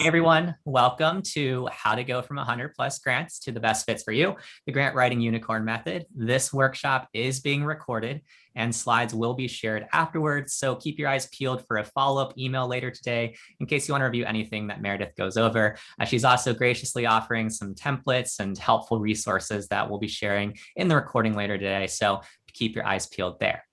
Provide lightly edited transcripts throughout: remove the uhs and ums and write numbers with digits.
Hey everyone, welcome to how to go from 100 plus grants to the best fits for you, the grant writing unicorn method. This workshop is being recorded and slides will be shared afterwards. So keep your eyes peeled for a follow-up email later today in case you want to review anything that Meredith goes over. She's also graciously offering some templates and helpful resources that we'll be sharing in the recording later today. So keep your eyes peeled there.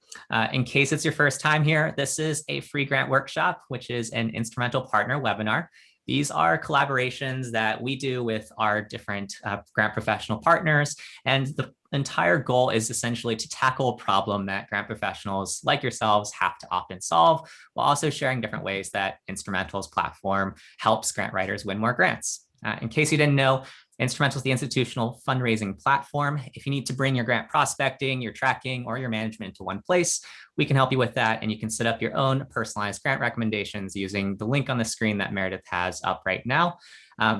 In case it's your first time here, this is a free grant workshop, which is an Instrumentl Partner Webinar. These are collaborations that we do with our different grant professional partners. And the entire goal is essentially to tackle a problem that grant professionals like yourselves have to often solve, while also sharing different ways that Instrumentl's platform helps grant writers win more grants. In case you didn't know, Instrumentl is the institutional fundraising platform. If you need to bring your grant prospecting, your tracking, or your management to one place, we can help you with that. And you can set up your own personalized grant recommendations using the link on the screen that Meredith has up right now.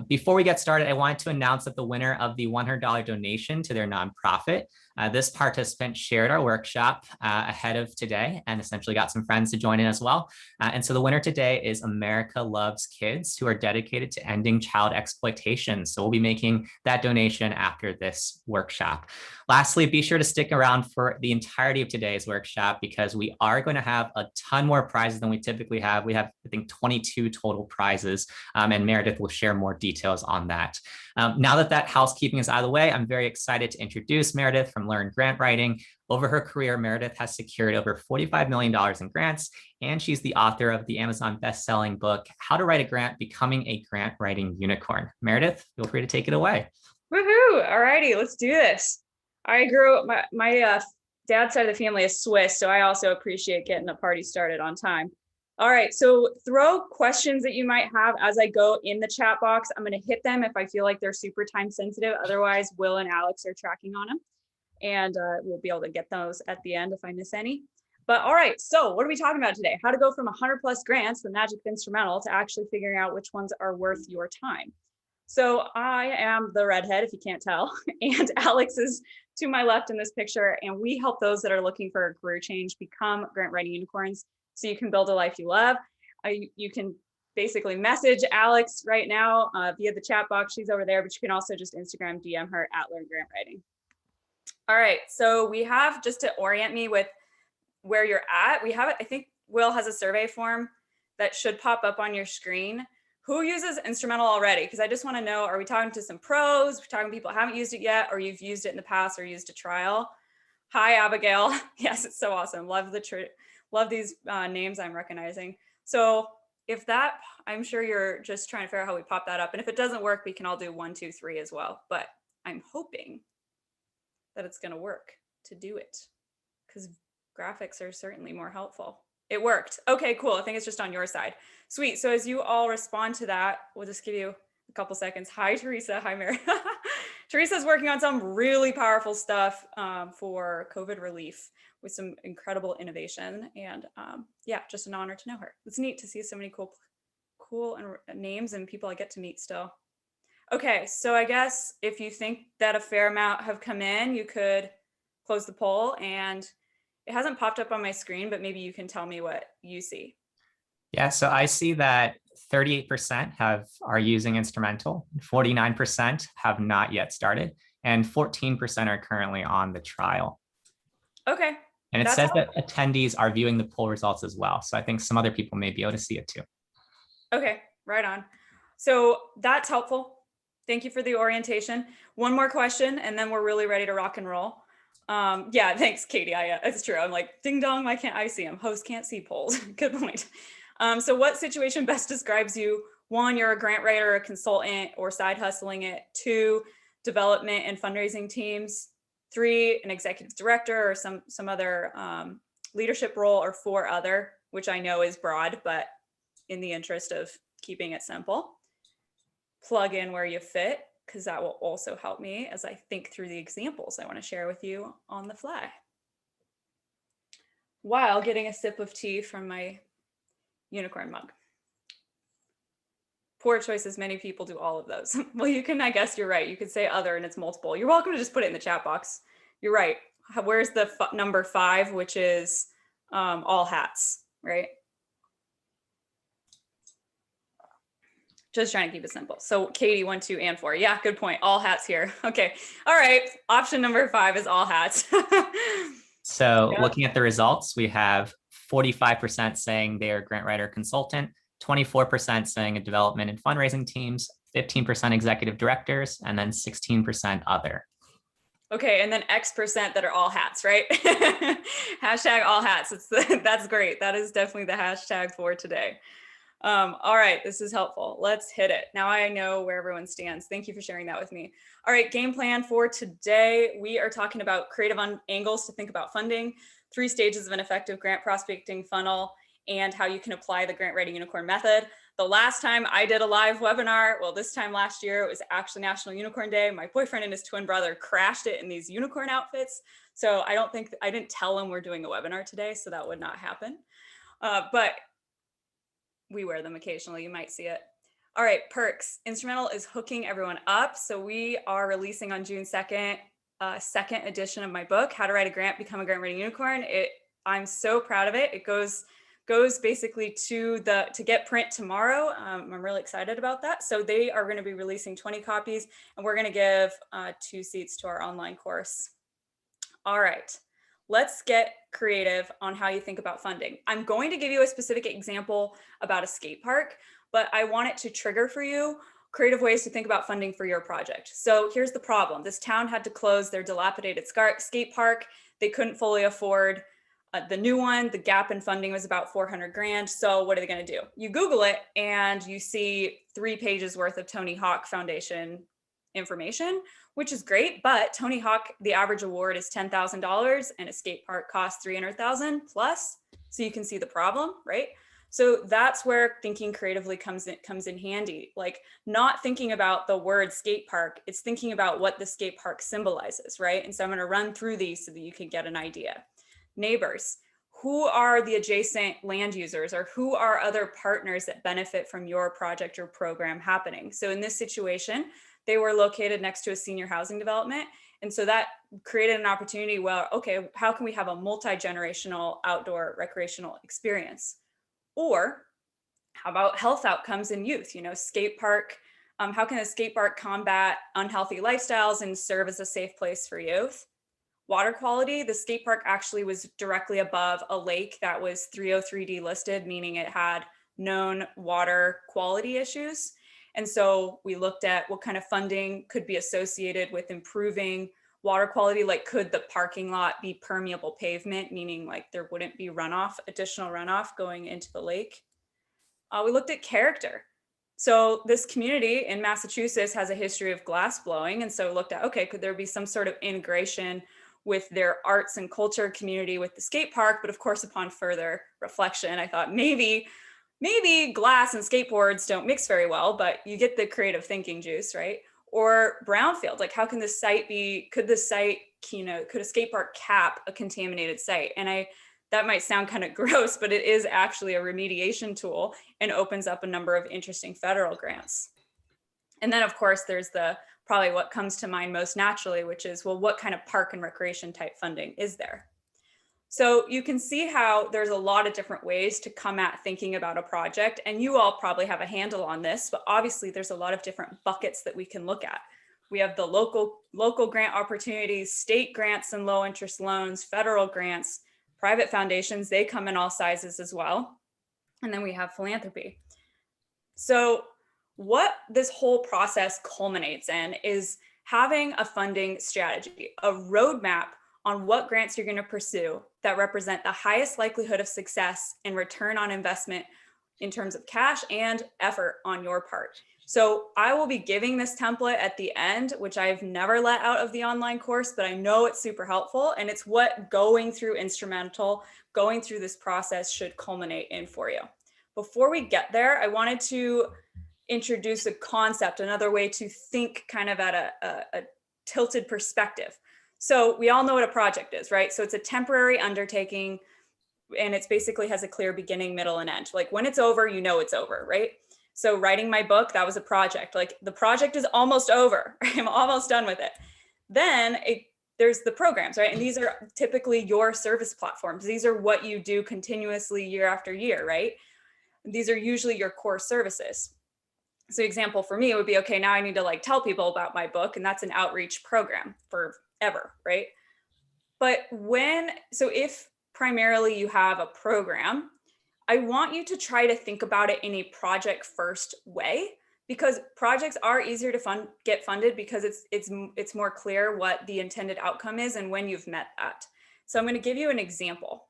Before we get started, I wanted to announce that the winner of the $100 donation to their nonprofit, this participant shared our workshop ahead of today and essentially got some friends to join in as well. And so the winner today is America Loves Kids, who are dedicated to ending child exploitation. So we'll be making that donation after this workshop. Lastly, be sure to stick around for the entirety of today's workshop because we are going to have a ton more prizes than we typically have. We have, I think, 22 total prizes, and Meredith will share more details on that. Now that housekeeping is out of the way, I'm very excited to introduce Meredith from Learn Grant Writing. Over her career, Meredith has secured over $45 million in grants, and she's the author of the Amazon best-selling book, How to Write a Grant, Becoming a Grant Writing Unicorn. Meredith, feel free to take it away. Woohoo! All righty, let's do this. I grew up, my dad's side of the family is Swiss, so I also appreciate getting a party started on time. All right, so throw questions that you might have as I go in the chat box. I'm going to hit them if I feel like they're super time sensitive. Otherwise, Will and Alex are tracking on them, and we'll be able to get those at the end if I miss any. But all right, so what are we talking about today? How to go from 100 plus grants, the magic of Instrumentl, to actually figuring out which ones are worth your time. So I am the redhead, if you can't tell, and Alex is to my left in this picture, and we help those that are looking for a career change become grant writing unicorns so you can build a life you love. You can basically message Alex right now via the chat box. She's over there, but you can also just Instagram DM her at Learn Grant Writing. All right, so we have, just to orient me with where you're at, we have, I think Will has a survey form that should pop up on your screen. Who uses Instrumentl already? Because I just want to know, are we talking to some pros? We're talking to people who haven't used it yet, or you've used it in the past or used a trial? Hi, Abigail. Yes, it's so awesome. Love these names I'm recognizing. So if that, I'm sure you're just trying to figure out how we pop that up. And if it doesn't work, we can all do 1, 2, 3 as well. But I'm hoping that it's going to work to do it because graphics are certainly more helpful. It worked. Okay, cool. I think it's just on your side. Sweet. So as you all respond to that, we'll just give you a couple seconds. Hi, Teresa. Hi, Mary. Teresa's working on some really powerful stuff for COVID relief with some incredible innovation. And yeah, just an honor to know her. It's neat to see so many cool names and people I get to meet still. Okay, so I guess if you think that a fair amount have come in, you could close the poll, and it hasn't popped up on my screen, but maybe you can tell me what you see. Yeah, so I see that 38% are using Instrumentl, 49% have not yet started, and 14% are currently on the trial. Okay. And it says that attendees are viewing the poll results as well. So I think some other people may be able to see it too. Okay, right on. So that's helpful. Thank you for the orientation. One more question, and then we're really ready to rock and roll. Yeah, thanks, Katie. It's true. I'm like, ding dong, why can't I see them? Host can't see polls. Good point. So what situation best describes you? 1, you're a grant writer, a consultant, or side hustling it. 2, development and fundraising teams. 3, an executive director or some other leadership role. Or 4, other, which I know is broad, but in the interest of keeping it simple, plug in where you fit, because that will also help me as I think through the examples I want to share with you on the fly, while getting a sip of tea from my unicorn mug. Poor choices. Many people do all of those. Well, you can, I guess you're right. You could say other and it's multiple. You're welcome to just put it in the chat box. You're right. Where's the number 5, which is all hats, right? Just trying to keep it simple. So Katie, 1, 2, and 4. Yeah, good point. All hats here. Okay. All right. Option number 5 is all hats. So Yep. looking at the results, we have 45% saying they're grant writer consultant, 24% saying a development and fundraising teams, 15% executive directors, and then 16% other. Okay, and then X% that are all hats, right? Hashtag all hats. That's great. That is definitely the hashtag for today. All right, this is helpful. Let's hit it. Now I know where everyone stands. Thank you for sharing that with me. All right, game plan for today. We are talking about creative angles to think about funding, 3 stages of an effective grant prospecting funnel, and how you can apply the grant writing unicorn method. The last time I did a live webinar, well, this time last year, it was actually National Unicorn Day. My boyfriend and his twin brother crashed it in these unicorn outfits. So I didn't tell them we're doing a webinar today, so that would not happen. But we wear them occasionally, you might see it. All right, perks. Instrumentl is hooking everyone up. So we are releasing on June 2nd, second edition of my book, How to Write a Grant, Become a Grant Writing Unicorn. I'm so proud of it. It goes basically to get print tomorrow. I'm really excited about that. So they are going to be releasing 20 copies, and we're going to give 2 seats to our online course. All right, let's get creative on how you think about funding. I'm going to give you a specific example about a skate park, but I want it to trigger for you creative ways to think about funding for your project. So here's the problem. This town had to close their dilapidated skate park. They couldn't fully afford the new one. The gap in funding was about 400 grand. So what are they going to do? You Google it and you see 3 pages worth of Tony Hawk Foundation information, which is great. But Tony Hawk, the average award is $10,000 and a skate park costs 300,000 plus. So you can see the problem, right? So that's where thinking creatively comes in handy. Like, not thinking about the word skate park, it's thinking about what the skate park symbolizes, right? And so I'm going to run through these so that you can get an idea. Neighbors. Who are the adjacent land users, or who are other partners that benefit from your project or program happening? So in this situation, they were located next to a senior housing development. And so that created an opportunity where, okay, how can we have a multi-generational outdoor recreational experience? Or how about health outcomes in youth? Skate park, how can a skate park combat unhealthy lifestyles and serve as a safe place for youth? Water quality, the skate park actually was directly above a lake that was 303D listed, meaning it had known water quality issues. And so we looked at what kind of funding could be associated with improving water quality. Like, could the parking lot be permeable pavement, meaning like there wouldn't be additional runoff going into the lake? We looked at character. So this community in Massachusetts has a history of glass blowing. And so we looked at, okay, could there be some sort of integration with their arts and culture community with the skate park? But of course, upon further reflection, I thought maybe glass and skateboards don't mix very well, but you get the creative thinking juice, right? Or brownfield, like, how can this site could a skate park cap a contaminated site? And that might sound kind of gross, but it is actually a remediation tool and opens up a number of interesting federal grants. And then of course, there's probably what comes to mind most naturally, which is, well, what kind of park and recreation type funding is there? So you can see how there's a lot of different ways to come at thinking about a project, and you all probably have a handle on this, but obviously there's a lot of different buckets that we can look at. We have the local grant opportunities, state grants and low interest loans, federal grants, private foundations, they come in all sizes as well. And then we have philanthropy. So what this whole process culminates in is having a funding strategy, a roadmap on what grants you're going to pursue that represent the highest likelihood of success and return on investment in terms of cash and effort on your part. So I will be giving this template at the end, which I've never let out of the online course, but I know it's super helpful. And it's what going through this process should culminate in for you. Before we get there, I wanted to introduce a concept, another way to think kind of at a tilted perspective. So we all know what a project is, right? So it's a temporary undertaking, and it's basically has a clear beginning, middle, and end. Like, when it's over, you know it's over, right? So writing my book, that was a project. Like, the project is almost over. I'm almost done with it. Then there's the programs, right? And these are typically your service platforms. These are what you do continuously year after year, right? These are usually your core services. So example for me would be, okay, now I need to like tell people about my book, and that's an outreach program forever, right? But so if primarily you have a program, I want you to try to think about it in a project first way, because projects are easier to get funded because it's more clear what the intended outcome is and when you've met that. So I'm going to give you an example.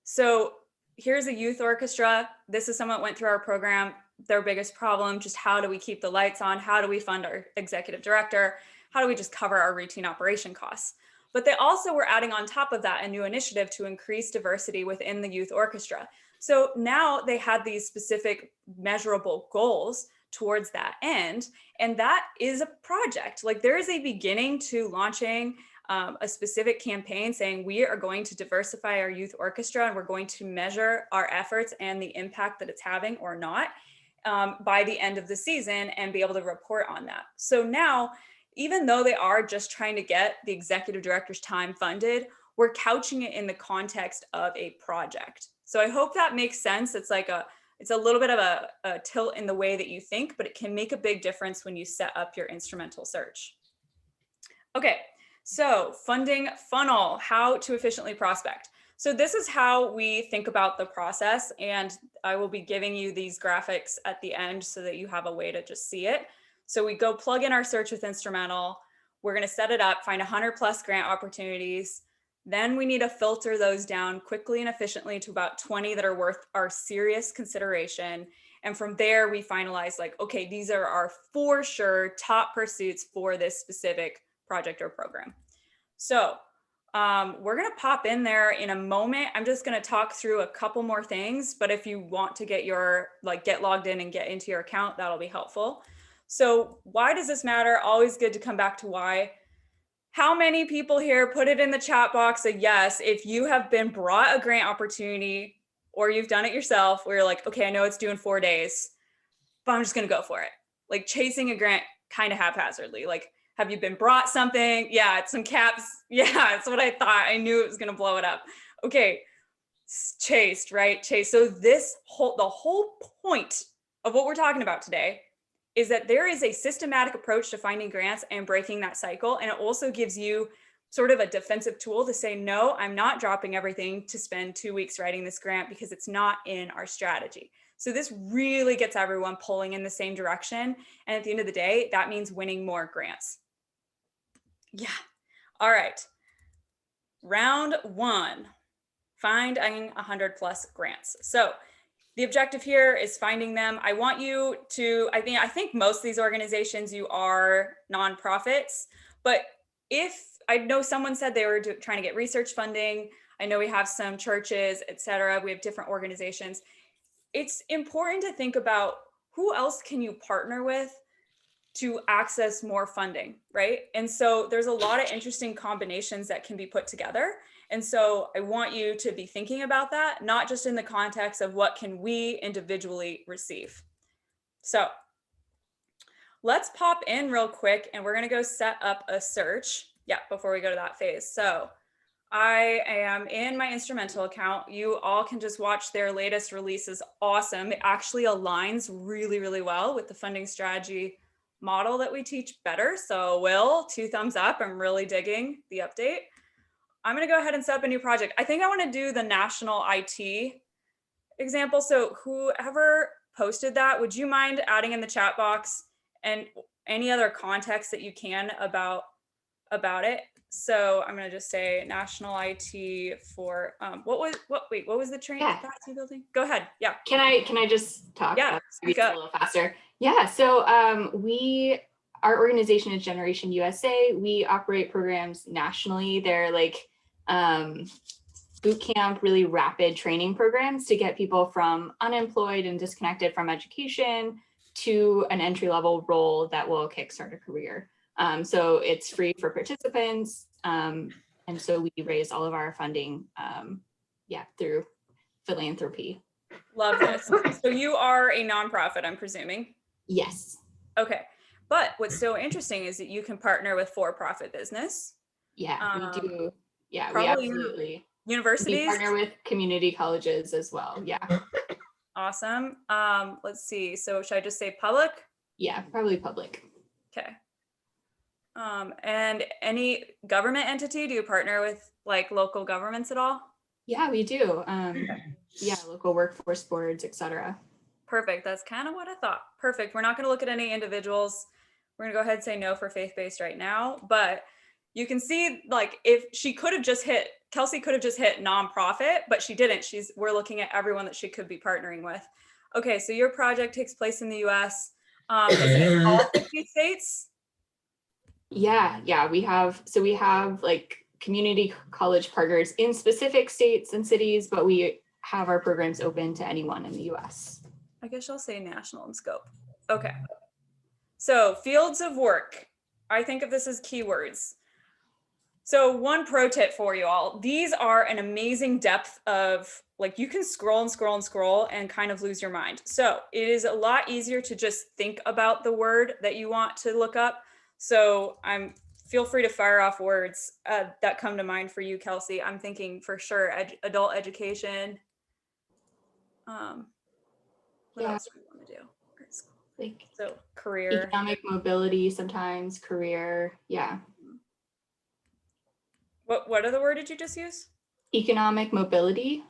So here's a youth orchestra. This is someone that went through our program. Their biggest problem, just how do we keep the lights on? How do we fund our executive director? How do we just cover our routine operation costs? But they also were adding on top of that a new initiative to increase diversity within the youth orchestra. So now they had these specific measurable goals towards that end. And that is a project. Like there is a beginning to launching a specific campaign saying we are going to diversify our youth orchestra and we're going to measure our efforts and the impact that it's having or not by the end of the season and be able to report on that. So now, even though they are just trying to get the executive director's time funded, we're couching it in the context of a project. So I hope that makes sense. It's a little bit of a tilt in the way that you think, but it can make a big difference when you set up your instrumental search. Okay, so funding funnel, how to efficiently prospect. So this is how we think about the process, and I will be giving you these graphics at the end so that you have a way to just see it. So we go plug in our search with Instrumentl. We're going to set it up, find 100+ grant opportunities. Then we need to filter those down quickly and efficiently to about 20 that are worth our serious consideration. And from there, we finalize like, okay, these are our for sure top pursuits for this specific project or program. So we're going to pop in there in a moment. I'm just going to talk through a couple more things, but if you want to get logged in and get into your account, that'll be helpful. So why does this matter? Always good to come back to why. How many people here, put it in the chat box, a yes, if you have been brought a grant opportunity or you've done it yourself where you're like, okay, I know it's due in 4 days, but I'm just going to go for it. Like chasing a grant kind of haphazardly. Like, have you been brought something? Yeah, it's some caps. Yeah, it's what I thought. I knew it was going to blow it up. Okay, chased, right? Chased. So the whole point of what we're talking about today is that there is a systematic approach to finding grants and breaking that cycle. And it also gives you sort of a defensive tool to say, no, I'm not dropping everything to spend 2 weeks writing this grant because it's not in our strategy. So this really gets everyone pulling in the same direction. And at the end of the day, that means winning more grants. Yeah. All right. Round 1, finding 100+ grants. So the objective here is finding them. I want you to, I think most of these organizations, you are nonprofits, but if I know someone said they were trying to get research funding, I know we have some churches, etc. We have different organizations. It's important to think about who else can you partner with to access more funding, right? And so there's a lot of interesting combinations that can be put together. And so I want you to be thinking about that, not just in the context of what can we individually receive. So let's pop in real quick and we're going to go set up a search. Yeah, before we go to that phase. So I am in my Instrumentl account. You all can just watch their latest release. Is awesome. It actually aligns really, really well with the funding strategy model that we teach better. So Will, 2 thumbs up. I'm really digging the update. I'm going to go ahead and set up a new project. I think I want to do the national IT example. So whoever posted that, would you mind adding in the chat box and any other context that you can about it? So I'm going to just say national IT for what was the training capacity building? Go ahead. Yeah. Can I just talk? Yeah. Maybe it's a little faster. Yeah. So our organization is Generation USA. We operate programs nationally. They're like boot camp, really rapid training programs to get people from unemployed and disconnected from education to an entry-level role that will kickstart a career. So it's free for participants. And so we raise all of our funding, through philanthropy. Love this. So you are a nonprofit, I'm presuming? Yes. Okay. But what's so interesting is that you can partner with for-profit business. Yeah, we do. Yeah, we probably absolutely. Universities? We partner with community colleges as well. Yeah. Awesome. Let's see. So should I just say public? Yeah, probably public. Okay. And any government entity, do you partner with like local governments at all? Yeah, we do. Yeah, local workforce boards, etc. Perfect. That's kind of what I thought. Perfect. We're not going to look at any individuals. We're going to go ahead and say no for faith-based right now. But you can see, like, if she could have just hit, Kelsey could have just hit nonprofit, but she didn't. We're looking at everyone that she could be partnering with. Okay, so your project takes place in the US. Is it all 50 states? Yeah, we have like community college partners in specific states and cities, but we have our programs open to anyone in the US. I guess I'll say national in scope. Okay. So fields of work. I think of this as keywords. So one pro tip for you all, these are an amazing depth of, like, you can scroll and scroll and scroll and kind of lose your mind. So it is a lot easier to just think about the word that you want to look up. So feel free to fire off words that come to mind for you, Kelsey. I'm thinking for sure adult education. What else do we want to do? Like So career. Economic mobility sometimes, career, yeah. What other word did you just use? Economic mobility.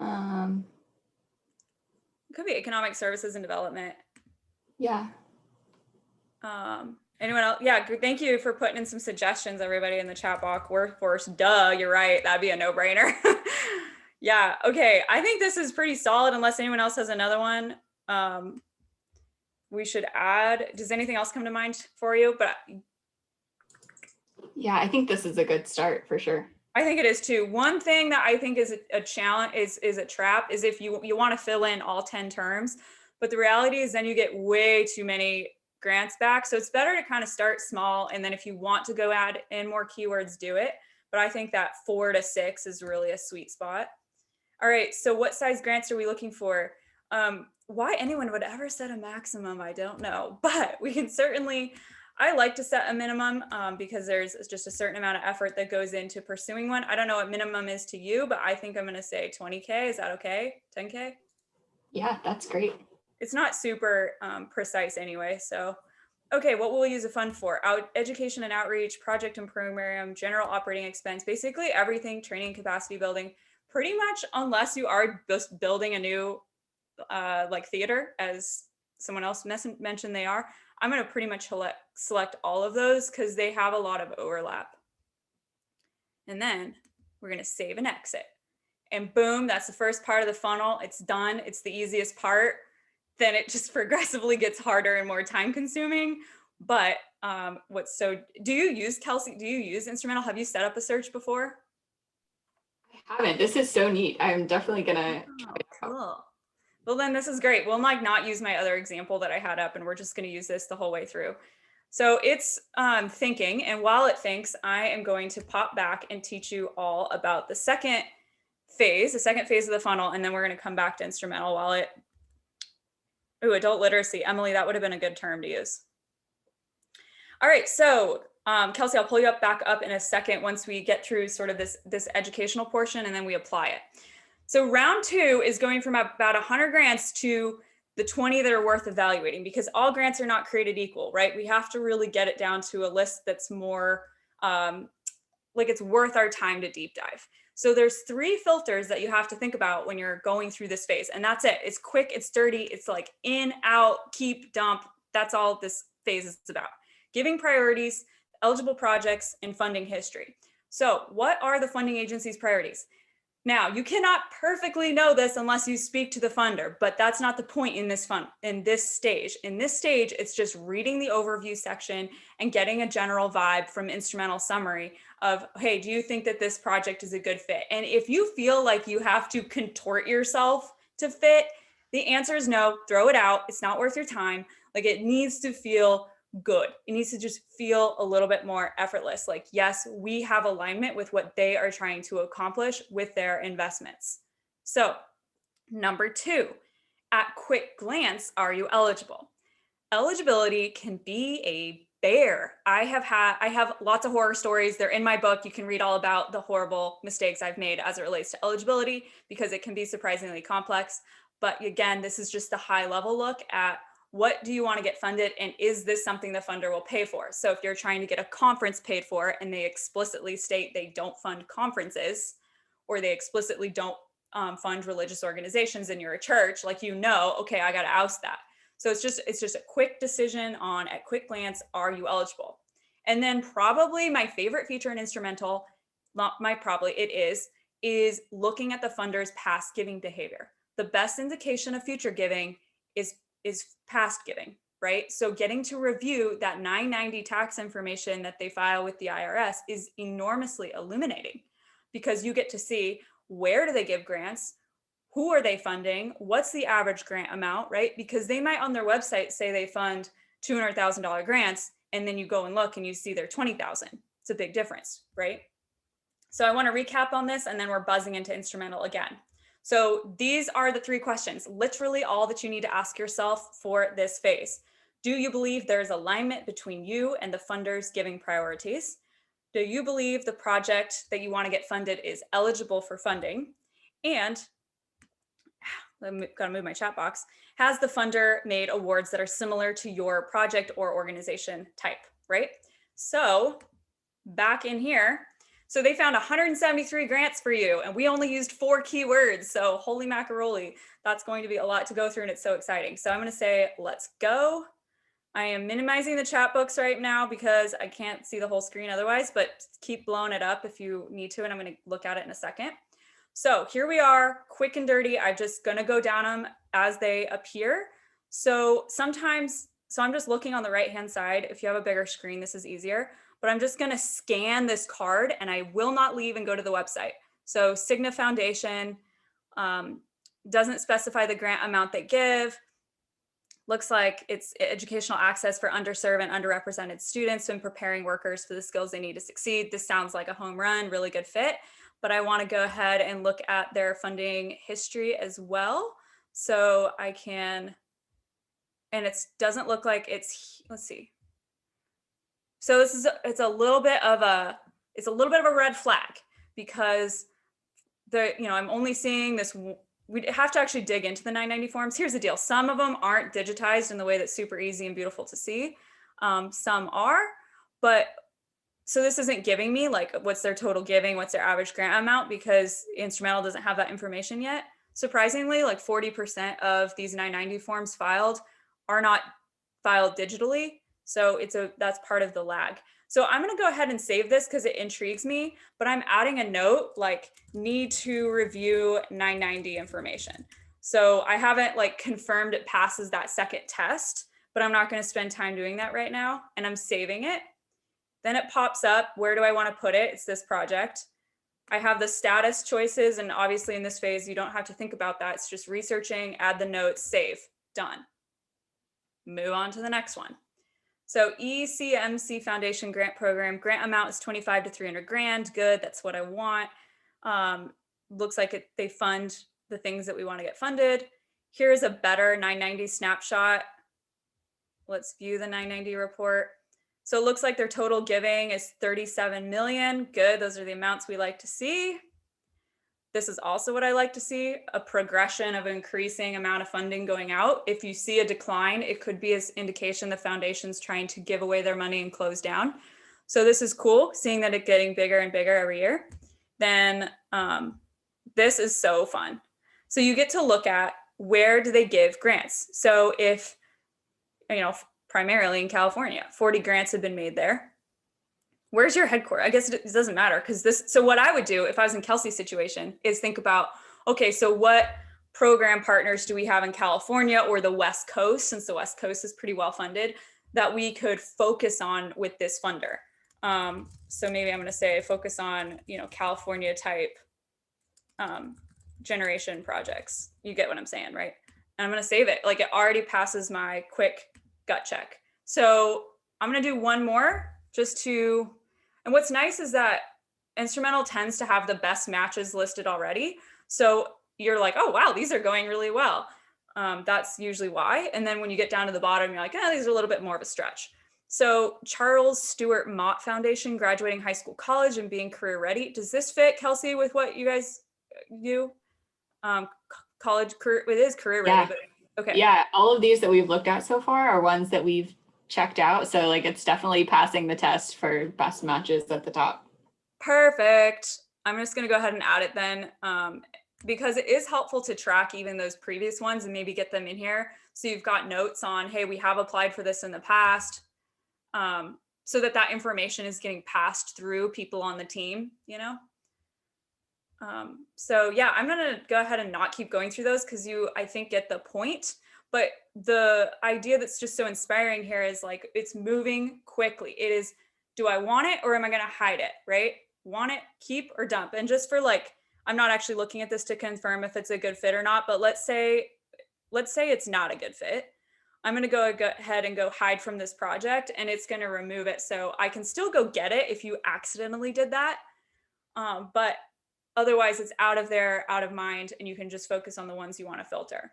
It could be economic services and development. Yeah. Anyone else? Yeah, thank you for putting in some suggestions, everybody in the chat box. Workforce, duh, you're right. That'd be a no-brainer. Yeah, okay. I think this is pretty solid unless anyone else has another one. We should add, does anything else come to mind for you? But yeah, I think this is a good start for sure. I think it is too. One thing that I think is a challenge, is a trap, is if you want to fill in all 10 terms, but the reality is then you get way too many grants back. So it's better to kind of start small. And then if you want to go add in more keywords, do it. But I think that 4 to 6 is really a sweet spot. All right, so what size grants are we looking for? Why anyone would ever set a maximum, I don't know, but we can certainly, I like to set a minimum because there's just a certain amount of effort that goes into pursuing one. I don't know what minimum is to you, but I think I'm gonna say 20K, is that okay? 10K? Yeah, that's great. It's not super precise anyway, so. Okay, what will we use a fund for? Education and outreach, project and program, general operating expense, basically everything, training, capacity building, pretty much, unless you are just building a new like theater, as someone else mentioned they are. I'm going to pretty much select all of those because they have a lot of overlap. And then we're going to save and exit. And boom, that's the first part of the funnel. It's done. It's the easiest part. Then it just progressively gets harder and more time consuming. But do you use, Kelsey, do you use Instrumentl? Have you set up a search before? I haven't. This is so neat. I'm definitely gonna try it out. Cool. Well, then this is great. We'll not use my other example that I had up, and we're just going to use this the whole way through. So it's thinking, and while it thinks, I am going to pop back and teach you all about the second phase of the funnel, and then we're going to come back to Instrumentl while it. Ooh, adult literacy. Emily, that would have been a good term to use. All right, so Kelsey, I'll pull you back up in a second once we get through sort of this educational portion, and then we apply it. So round 2 is going from about 100 grants to the 20 that are worth evaluating, because all grants are not created equal, right? We have to really get it down to a list that's more like it's worth our time to deep dive. So there's 3 filters that you have to think about when you're going through this phase, and that's it. It's quick, it's dirty, it's like in, out, keep, dump. That's all this phase is about. Giving priorities, eligible projects, and funding history. So what are the funding agency's priorities? Now, you cannot perfectly know this unless you speak to the funder, but that's not the point in this stage. In this stage, it's just reading the overview section and getting a general vibe from Instrumentl summary of, hey, do you think that this project is a good fit? And if you feel like you have to contort yourself to fit, the answer is no, throw it out. It's not worth your time. Like, it needs to feel good. It needs to just feel a little bit more effortless. Like, yes, we have alignment with what they are trying to accomplish with their investments. So number 2, at quick glance, are you eligible? Eligibility can be a fair. I have lots of horror stories. They're in my book. You can read all about the horrible mistakes I've made as it relates to eligibility, because it can be surprisingly complex. But again, this is just the high level look at what do you want to get funded, and is this something the funder will pay for? So if you're trying to get a conference paid for and they explicitly state they don't fund conferences, or they explicitly don't fund religious organizations and you're a church, like, okay, I got to oust that. So it's just a quick decision on, at quick glance, are you eligible? And then probably my favorite feature in Instrumentl, is looking at the funder's past giving behavior. The best indication of future giving is past giving, right? So getting to review that 990 tax information that they file with the IRS is enormously illuminating, because you get to see, where do they give grants? Who are they funding? What's the average grant amount, right? Because they might on their website say they fund $200,000 grants, and then you go and look and you see they're 20,000. It's a big difference, right? So I want to recap on this, and then we're buzzing into Instrumentl again. So these are the 3 questions, literally all that you need to ask yourself for this phase. Do you believe there's alignment between you and the funder's giving priorities? Do you believe the project that you want to get funded is eligible for funding? And I've got to move my chat box. Has the funder made awards that are similar to your project or organization type, right? So back in here, so they found 173 grants for you, and we only used 4 keywords. So holy macaroni, that's going to be a lot to go through, and it's so exciting. So I'm going to say, let's go. I am minimizing the chat books right now because I can't see the whole screen otherwise, but keep blowing it up if you need to, and I'm going to look at it in a second. So here we are, quick and dirty. I'm just going to go down them as they appear. So I'm just looking on the right-hand side. If you have a bigger screen, this is easier, but I'm just going to scan this card, and I will not leave and go to the website. So Cigna Foundation doesn't specify the grant amount they give. Looks like it's educational access for underserved and underrepresented students when preparing workers for the skills they need to succeed. This sounds like a home run, really good fit, but I want to go ahead and look at their funding history as well. So I can, and it doesn't look like it's, let's see. So it's a little bit of a red flag, because I'm only seeing this. We'd have to actually dig into the 990 forms. Here's the deal. Some of them aren't digitized in the way that's super easy and beautiful to see. Some are, but so this isn't giving me like what's their total giving, what's their average grant amount, because Instrumentl doesn't have that information yet. Surprisingly, like 40% of these 990 forms filed are not filed digitally. So that's part of the lag. So I'm going to go ahead and save this because it intrigues me, but I'm adding a note like need to review 990 information. So I haven't like confirmed it passes that second test, but I'm not going to spend time doing that right now, and I'm saving it. Then it pops up. Where do I want to put it? It's this project. I have the status choices, and obviously in this phase, you don't have to think about that. It's just researching, add the notes, save, done. Move on to the next one. So ECMC Foundation Grant Program, grant amount is 25 to 300 grand. Good, that's what I want. Looks like they fund the things that we want to get funded. Here's a better 990 snapshot. Let's view the 990 report. So it looks like their total giving is 37 million. Good, those are the amounts we like to see. This is also what I like to see, a progression of increasing amount of funding going out. If you see a decline, it could be an indication the foundation's trying to give away their money and close down. So this is cool, seeing that it's getting bigger and bigger every year. Then this is so fun. So you get to look at where do they give grants. So if, primarily in California, 40 grants have been made there. Where's your headquarters? I guess it doesn't matter because so what I would do if I was in Kelsey's situation is think about, okay, so what program partners do we have in California or the West Coast, since the West Coast is pretty well funded, that we could focus on with this funder. So maybe I'm going to say focus on, California type generation projects. You get what I'm saying, right? And I'm going to save it. Like it already passes my quick gut check. So I'm going to do one more and what's nice is that Instrumentl tends to have the best matches listed already. So you're like, oh, wow, these are going really well. That's usually why. And then when you get down to the bottom, you're like, these are a little bit more of a stretch. So Charles Stewart Mott Foundation, graduating high school, college, and being career ready. Does this fit, Kelsey, with what you guys do? College career, it is career ready, but okay. Yeah, all of these that we've looked at so far are ones that we've checked out. So like it's definitely passing the test for best matches at the top. Perfect. I'm just going to go ahead and add it then, because it is helpful to track even those previous ones and maybe get them in here. So you've got notes on, hey, we have applied for this in the past, so that information is getting passed through people on the team, you know? So yeah, I'm going to go ahead and not keep going through those because you, I think, get the point. But the idea that's just so inspiring here is like, it's moving quickly. It is, do I want it or am I going to hide it, right? Want it, keep, or dump? And just for like, I'm not actually looking at this to confirm if it's a good fit or not, but let's say it's not a good fit. I'm going to go ahead and go hide from this project, and it's going to remove it. So I can still go get it if you accidentally did that. But otherwise it's out of there, out of mind, and you can just focus on the ones you want to filter.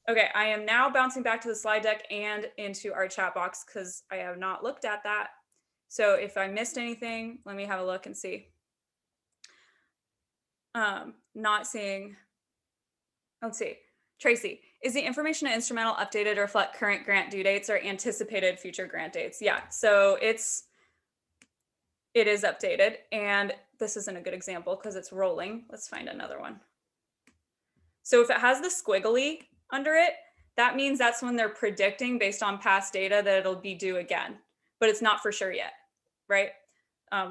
Okay, I am now bouncing back to the slide deck and into our chat box because I have not looked at that. So if I missed anything, let me have a look and see. Not seeing, let's see. Tracy, is the information in Instrumentl updated to reflect current grant due dates or anticipated future grant dates? Yeah, so it is updated, and this isn't a good example because it's rolling. Let's find another one. So if it has the squiggly under it, that means that's when they're predicting based on past data that it'll be due again, but it's not for sure yet, right?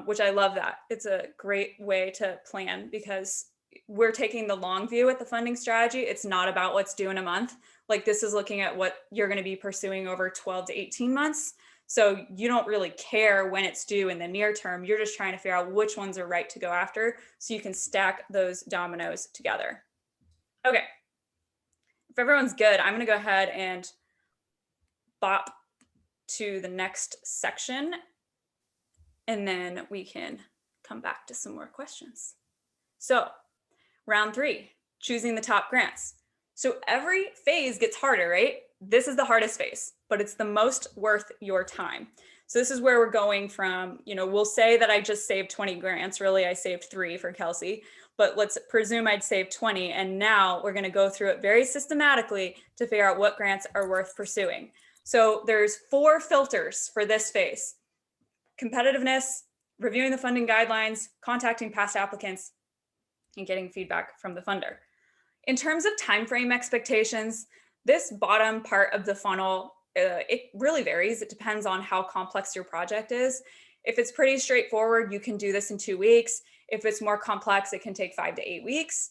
Which I love that. It's a great way to plan because we're taking the long view at the funding strategy. It's not about what's due in a month. Like this is looking at what you're going to be pursuing over 12 to 18 months. So you don't really care when it's due in the near term. You're just trying to figure out which ones are right to go after so you can stack those dominoes together. Okay. If everyone's good, I'm going to go ahead and bop to the next section, and then we can come back to some more questions. So round 3, choosing the top grants. So every phase gets harder, right? This is the hardest phase, but it's the most worth your time. So this is where we're going from, you know, we'll say that I just saved 20 grants. Really, I saved 3 for Kelsey, but let's presume I'd saved 20. And now we're going to go through it very systematically to figure out what grants are worth pursuing. So there's 4 filters for this phase: competitiveness, reviewing the funding guidelines, contacting past applicants, and getting feedback from the funder. In terms of timeframe expectations, this bottom part of the funnel, it really varies. It depends on how complex your project is. If it's pretty straightforward, you can do this in 2 weeks. If it's more complex, it can take 5 to 8 weeks.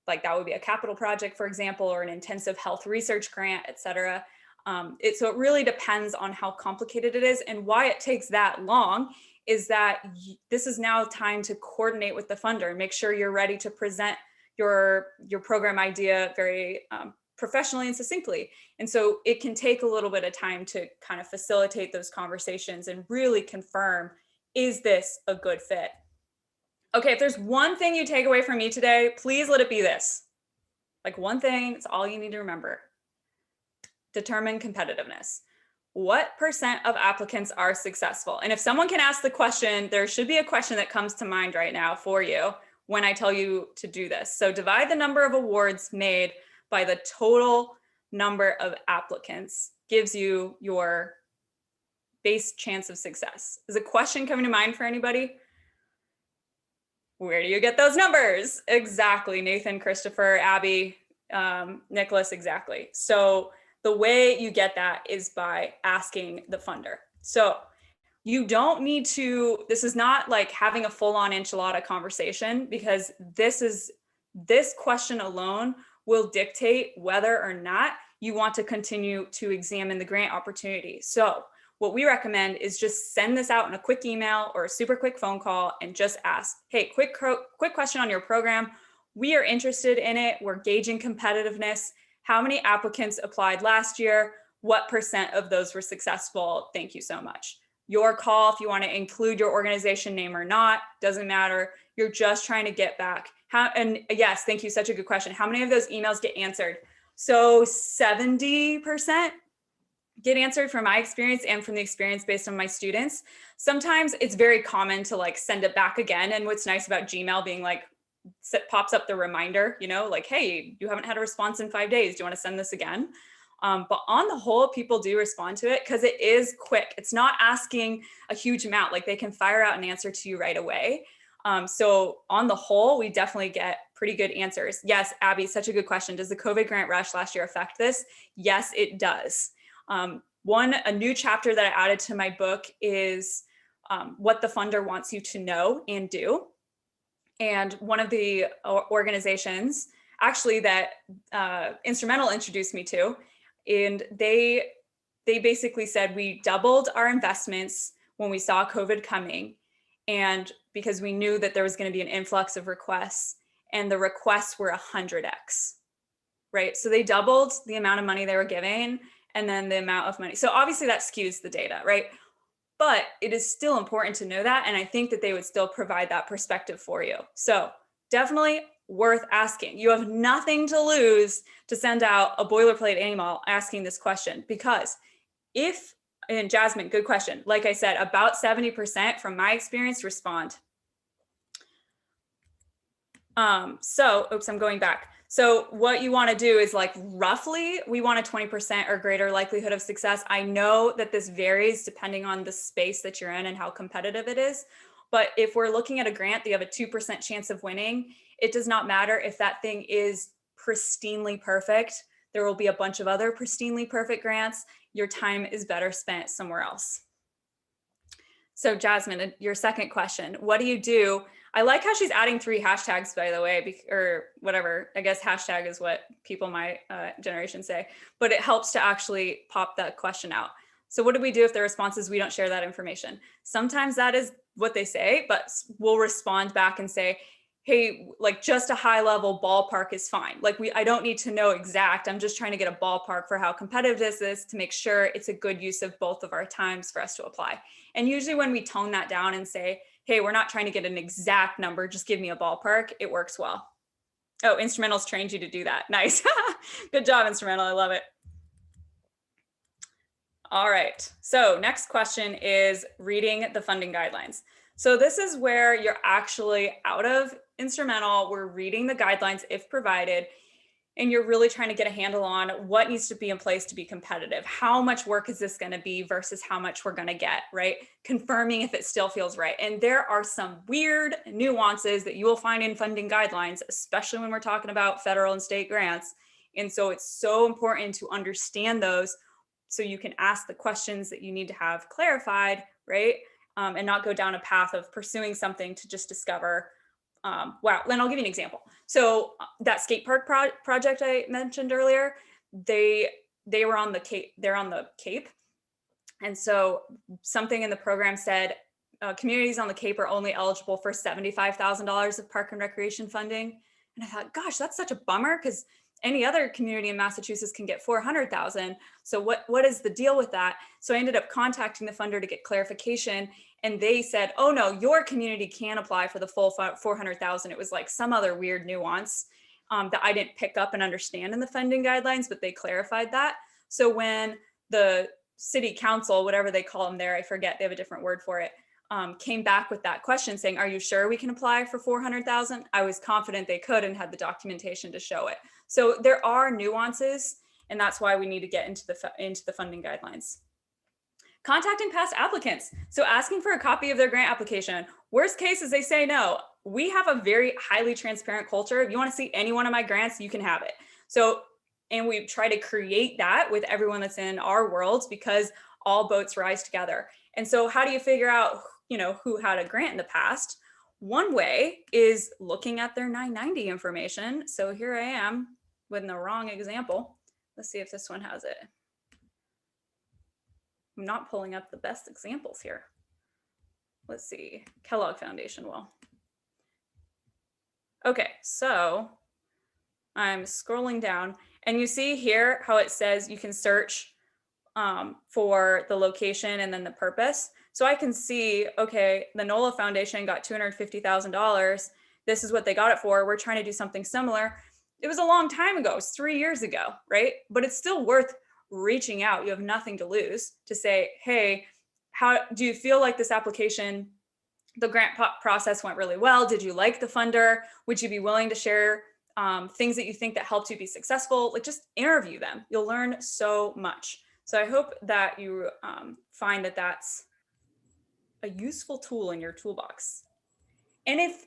Like that would be a capital project, for example, or an intensive health research grant, et cetera. So it really depends on how complicated it is, and why it takes that long is that this is now time to coordinate with the funder and make sure you're ready to present your program idea very professionally and succinctly. And so it can take a little bit of time to kind of facilitate those conversations and really confirm, is this a good fit? Okay, if there's one thing you take away from me today, please let it be this. Like one thing, it's all you need to remember. Determine competitiveness. What % of applicants are successful? And if someone can ask the question, there should be a question that comes to mind right now for you when I tell you to do this. So divide the number of awards made by the total number of applicants, gives you your base chance of success. Is a question coming to mind for anybody? Where do you get those numbers? Exactly, Nathan, Christopher, Abby, Nicholas, exactly. So the way you get that is by asking the funder. So you don't need to, this is not like having a full-on enchilada conversation, because this question alone will dictate whether or not you want to continue to examine the grant opportunity. So what we recommend is just send this out in a quick email or a super quick phone call and just ask, hey, quick question on your program. We are interested in it. We're gauging competitiveness. How many applicants applied last year? What % of those were successful? Thank you so much. Your call if you want to include your organization name or not, doesn't matter. You're just trying to get back. And yes, thank you, such a good question. How many of those emails get answered? So 70%, get answered from my experience and from the experience based on my students. Sometimes it's very common to like send it back again. And what's nice about Gmail being like, pops up the reminder, you know, like, hey, you haven't had a response in 5 days. Do you want to send this again? But on the whole, people do respond to it because it is quick. It's not asking a huge amount. Like they can fire out an answer to you right away. So on the whole, we definitely get pretty good answers. Yes, Abby, such a good question. Does the COVID grant rush last year affect this? Yes, it does. A new chapter that I added to my book is what the funder wants you to know and do. And one of the organizations actually that Instrumentl introduced me to, and they basically said we doubled our investments when we saw COVID coming, and because we knew that there was going to be an influx of requests, and the requests were 100x, right? So they doubled the amount of money they were giving, and then the amount of money. So obviously that skews the data, right? But it is still important to know that, and I think that they would still provide that perspective for you. So definitely worth asking. You have nothing to lose to send out a boilerplate email asking this question, because and Jasmine, good question. Like I said, about 70% from my experience respond. Oops, I'm going back. So what you want to do is like roughly, we want a 20% or greater likelihood of success. I know that this varies depending on the space that you're in and how competitive it is. But if we're looking at a grant, you have a 2% chance of winning. It does not matter if that thing is pristinely perfect. There will be a bunch of other pristinely perfect grants. Your time is better spent somewhere else. So Jasmine, your second question, what do you do? I like how she's adding 3 hashtags, by the way, or whatever. I guess hashtag is what people my generation say, but it helps to actually pop that question out. So what do we do if the response is we don't share that information? Sometimes that is what they say, but we'll respond back and say, hey, like just a high level ballpark is fine. Like I don't need to know exact. I'm just trying to get a ballpark for how competitive this is to make sure it's a good use of both of our times for us to apply. And usually when we tone that down and say, hey, we're not trying to get an exact number, just give me a ballpark, it works well. Oh, Instrumentl's trained you to do that. Nice. Good job, Instrumentl. I love it. All right. So next question is reading the funding guidelines. So this is where you're actually out of Instrumentl. We're reading the guidelines if provided, and you're really trying to get a handle on what needs to be in place to be competitive. How much work is this going to be versus how much we're going to get, right? Confirming if it still feels right. And there are some weird nuances that you will find in funding guidelines, especially when we're talking about federal and state grants. And so it's so important to understand those so you can ask the questions that you need to have clarified, right? And not go down a path of pursuing something to just discover, wow. And I'll give you an example. So that skate park project I mentioned earlier, they were on the Cape, they're on the Cape. And so something in the program said communities on the Cape are only eligible for $75,000 of park and recreation funding. And I thought, gosh, that's such a bummer, because any other community in Massachusetts can get 400,000. So what is the deal with that? So I ended up contacting the funder to get clarification, and they said, oh no, your community can apply for the full 400,000. It was like some other weird nuance that I didn't pick up and understand in the funding guidelines, but they clarified that. So when the city council, whatever they call them there, I forget, they have a different word for it, came back with that question saying, are you sure we can apply for 400,000? I was confident they could and had the documentation to show it. So there are nuances, and that's why we need to get into the funding guidelines. Contacting past applicants. So asking for a copy of their grant application. Worst case is they say no. We have a very highly transparent culture. If you want to see any one of my grants, you can have it. So, and we try to create that with everyone that's in our worlds, because all boats rise together. And so how do you figure out, who had a grant in the past? One way is looking at their 990 information. So here I am with the wrong example. Let's see if this one has it. I'm not pulling up the best examples here. Let's see, Kellogg Foundation will. Okay, so I'm scrolling down, and you see here how it says you can search for the location and then the purpose. So I can see, okay, the NOLA Foundation got $250,000. This is what they got it for. We're trying to do something similar. It was a long time ago. It was 3 years ago, right? But it's still worth reaching out. You have nothing to lose to say, hey, how do you feel like this application, the grant process went really well? Did you like the funder? Would you be willing to share things that you think that helped you be successful? Like, just interview them. You'll learn so much. So I hope that you find that that's a useful tool in your toolbox. And if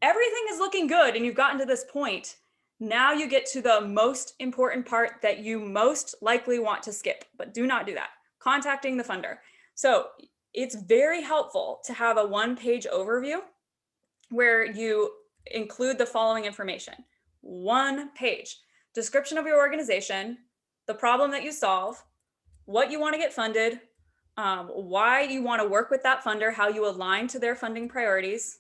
everything is looking good and you've gotten to this point, now you get to the most important part that you most likely want to skip, but do not do that. Contacting the funder. So it's very helpful to have a one-page overview where you include the following information. 1 page, description of your organization, the problem that you solve, what you want to get funded, why you want to work with that funder, how you align to their funding priorities,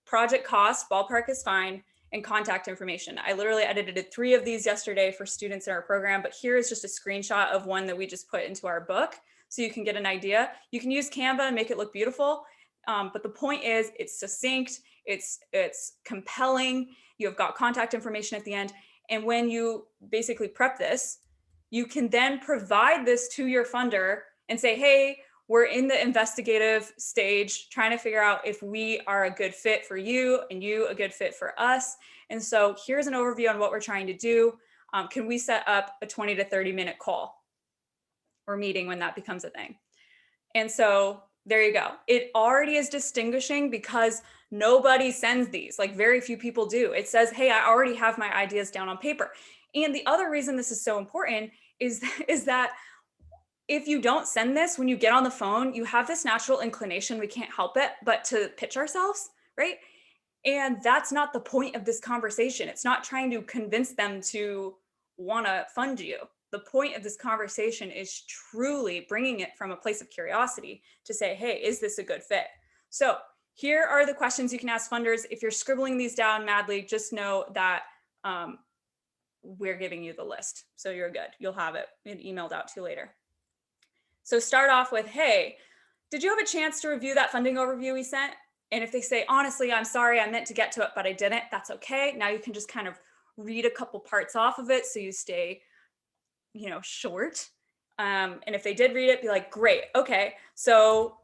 project cost, ballpark is fine, and contact information. I literally edited 3 of these yesterday for students in our program, but here is just a screenshot of one that we just put into our book so you can get an idea. You can use Canva and make it look beautiful, but the point is it's succinct, it's compelling, you've got contact information at the end, and when you basically prep this, you can then provide this to your funder and say, hey, we're in the investigative stage trying to figure out if we are a good fit for you and you a good fit for us. And so here's an overview on what we're trying to do. Can we set up a 20 to 30 minute call or meeting when that becomes a thing? And so there you go. It already is distinguishing because nobody sends these, like very few people do. It says, hey, I already have my ideas down on paper. And the other reason this is so important is that if you don't send this, when you get on the phone, you have this natural inclination, we can't help it, but to pitch ourselves, right? And that's not the point of this conversation. It's not trying to convince them to want to fund you. The point of this conversation is truly bringing it from a place of curiosity to say, hey, is this a good fit? So here are the questions you can ask funders. If you're scribbling these down madly, just know that we're giving you the list. So you're good. You'll have it emailed out to you later. So start off with, hey, did you have a chance to review that funding overview we sent? And if they say, honestly, I'm sorry, I meant to get to it, but I didn't, that's okay. Now you can just kind of read a couple parts off of it so you stay, short. And if they did read it, be like, great, okay. So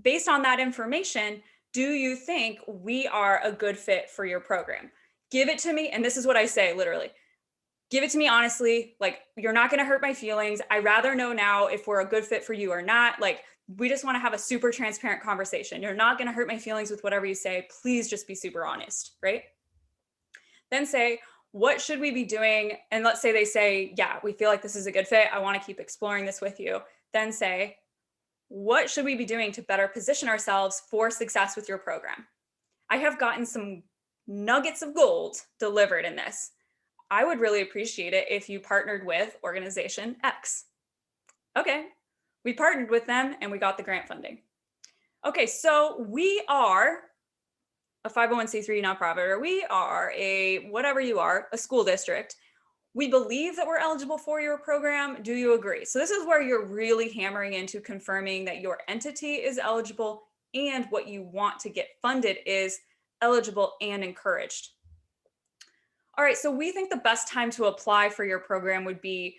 based on that information, do you think we are a good fit for your program? Give it to me. And this is what I say, literally. Give it to me honestly, like, you're not going to hurt my feelings. I'd rather know now if we're a good fit for you or not. Like, we just want to have a super transparent conversation. You're not going to hurt my feelings with whatever you say. Please just be super honest, right? Then say, what should we be doing? And let's say they say, yeah, we feel like this is a good fit. I want to keep exploring this with you. Then say, what should we be doing to better position ourselves for success with your program? I have gotten some nuggets of gold delivered in this. I would really appreciate it if you partnered with organization X. Okay, we partnered with them and we got the grant funding. Okay, so we are a 501c3 nonprofit, or we are a whatever you are, a school district. We believe that we're eligible for your program. Do you agree? So this is where you're really hammering into confirming that your entity is eligible and what you want to get funded is eligible and encouraged. All right, so we think the best time to apply for your program would be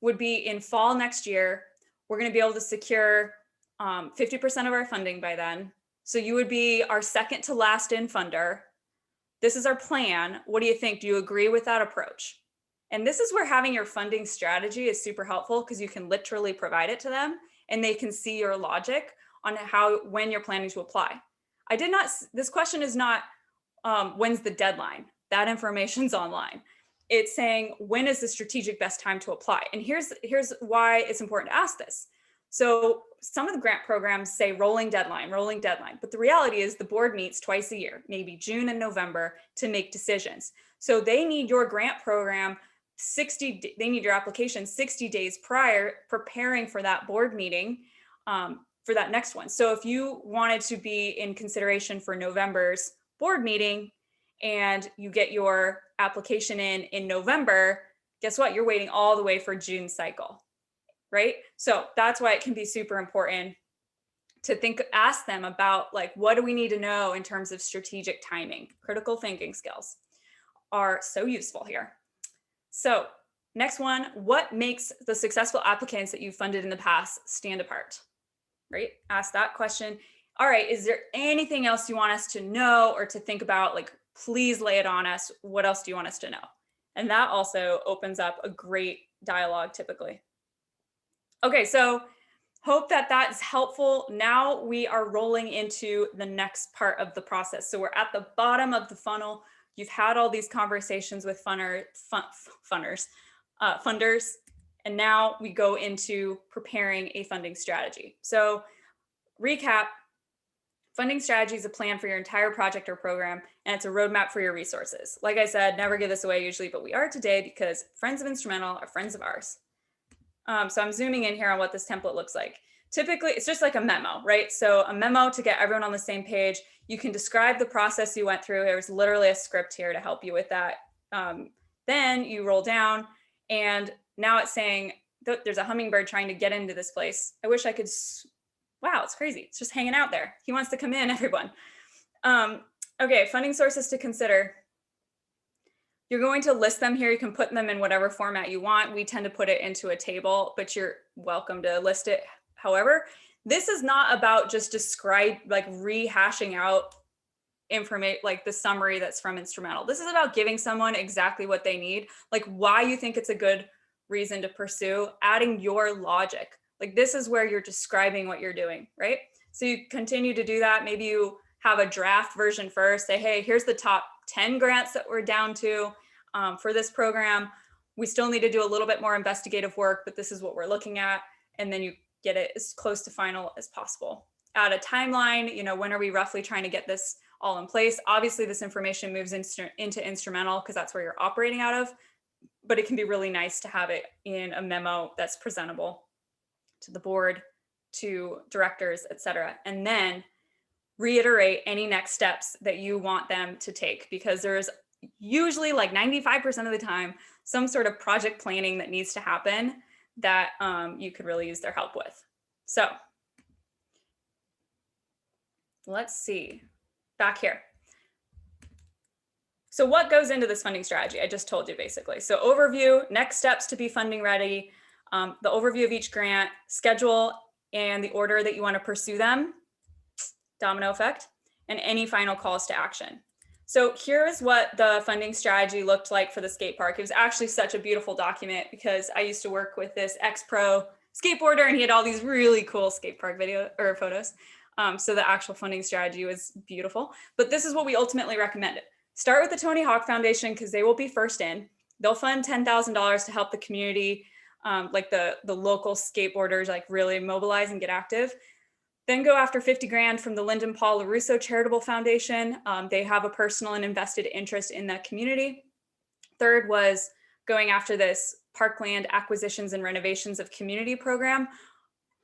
would be in fall next year. We're going to be able to secure 50% of our funding by then. So you would be our second to last in funder. This is our plan. What do you think? Do you agree with that approach? And this is where having your funding strategy is super helpful because you can literally provide it to them and they can see your logic on when you're planning to apply. This question is not, when's the deadline? That information's online. It's saying, when is the strategic best time to apply? And here's why it's important to ask this. So some of the grant programs say rolling deadline, but the reality is the board meets twice a year, maybe June and November, to make decisions. So they need your grant program they need your application 60 days prior, preparing for that board meeting for that next one. So if you wanted to be in consideration for November's board meeting and you get your application in November, guess what? You're waiting all the way for June cycle, right? So that's why it can be super important to ask them about, like, what do we need to know in terms of strategic timing? Critical thinking skills are so useful here. So Next one, what makes the successful applicants that you've funded in the past stand apart? Right? Ask that question. All right, is there anything else you want us to know or to think about? Like, please lay it on us. What else do you want us to know? And that also opens up a great dialogue typically. Okay, so hope that that's helpful. Now we are rolling into the next part of the process. So we're at the bottom of the funnel. You've had all these conversations with funders, and now we go into preparing a funding strategy. So recap, funding strategy is a plan for your entire project or program, and it's a roadmap for your resources. Like I said, never give this away usually, but we are today because friends of Instrumentl are friends of ours. So I'm zooming in here on what this template looks like. Typically, it's just like a memo, right? So a memo to get everyone on the same page. You can describe the process you went through. There's literally a script here to help you with that. Then you roll down, and now it's saying there's a hummingbird trying to get into this place. I wish I could, wow, it's crazy. It's just hanging out there. He wants to come in, everyone. Okay, funding sources to consider. You're going to list them here. You can put them in whatever format you want. We tend to put it into a table, but you're welcome to list it. However, this is not about just rehashing out information, like the summary that's from Instrumentl. This is about giving someone exactly what they need, like why you think it's a good reason to pursue, adding your logic. Like this is where you're describing what you're doing, right? So you continue to do that. Maybe you have a draft version first, say, hey, here's the top 10 grants that we're down to for this program. We still need to do a little bit more investigative work, but this is what we're looking at. And then you get it as close to final as possible. Add a timeline, when are we roughly trying to get this all in place? Obviously, this information moves into Instrumentl because that's where you're operating out of, but it can be really nice to have it in a memo that's presentable to the board, to directors, et cetera. And then reiterate any next steps that you want them to take, because there's usually like 95% of the time some sort of project planning that needs to happen that you could really use their help with. So let's see, back here. So what goes into this funding strategy? I just told you basically. So overview, next steps to be funding ready, the overview of each grant, schedule, and the order that you want to pursue them, domino effect, and any final calls to action. So here's what the funding strategy looked like for the skate park. It was actually such a beautiful document because I used to work with this ex-pro skateboarder and he had all these really cool skate park photos. So the actual funding strategy was beautiful, but this is what we ultimately recommended. Start with the Tony Hawk Foundation because they will be first in. They'll fund $10,000 to help the community, like the local skateboarders, like really mobilize and get active. Then go after 50 grand from the Lyndon Paul LaRusso Charitable Foundation. They have a personal and invested interest in that community. Third was going after this Parkland Acquisitions and Renovations of Community program.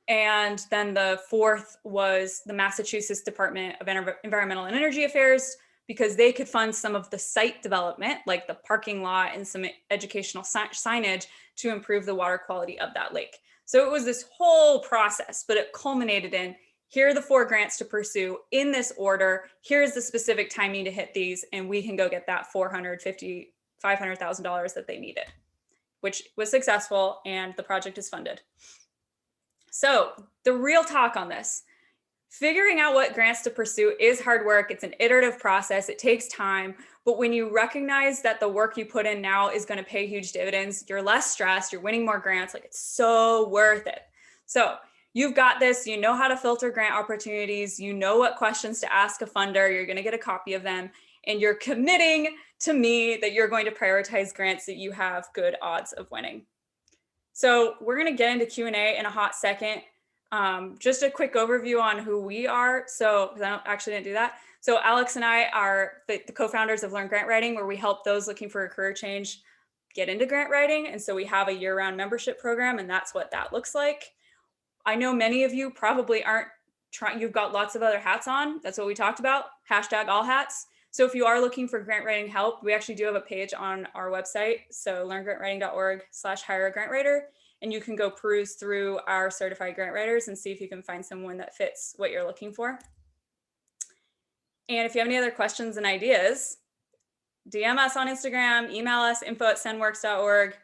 And then the fourth was the Massachusetts Department of Environmental and Energy Affairs, because they could fund some of the site development, like the parking lot and some educational signage to improve the water quality of that lake. So it was this whole process, but it culminated in, here are the 4 grants to pursue in this order. Here's the specific timing to hit these, and we can go get that $450,000, $500,000 that they needed, which was successful, and the project is funded. So the real talk on this, figuring out what grants to pursue is hard work. It's an iterative process. It takes time. But when you recognize that the work you put in now is going to pay huge dividends, you're less stressed, you're winning more grants. Like, it's so worth it. So you've got this, you know how to filter grant opportunities, you know what questions to ask a funder, you're going to get a copy of them, and you're committing to me that you're going to prioritize grants that you have good odds of winning. So we're going to get into Q&A in a hot second. Just a quick overview on who we are. So, because I didn't do that. So Alex and I are the co-founders of Learn Grant Writing, where we help those looking for a career change get into grant writing. And so we have a year-round membership program, and that's what that looks like. I know many of you probably aren't trying, you've got lots of other hats on. That's what we talked about, hashtag all hats. So if you are looking for grant writing help, we actually do have a page on our website. So learngrantwriting.org/hire-a-grant-writer. And you can go peruse through our certified grant writers and see if you can find someone that fits what you're looking for. And if you have any other questions and ideas, DM us on Instagram, email us, info@sendworks.org.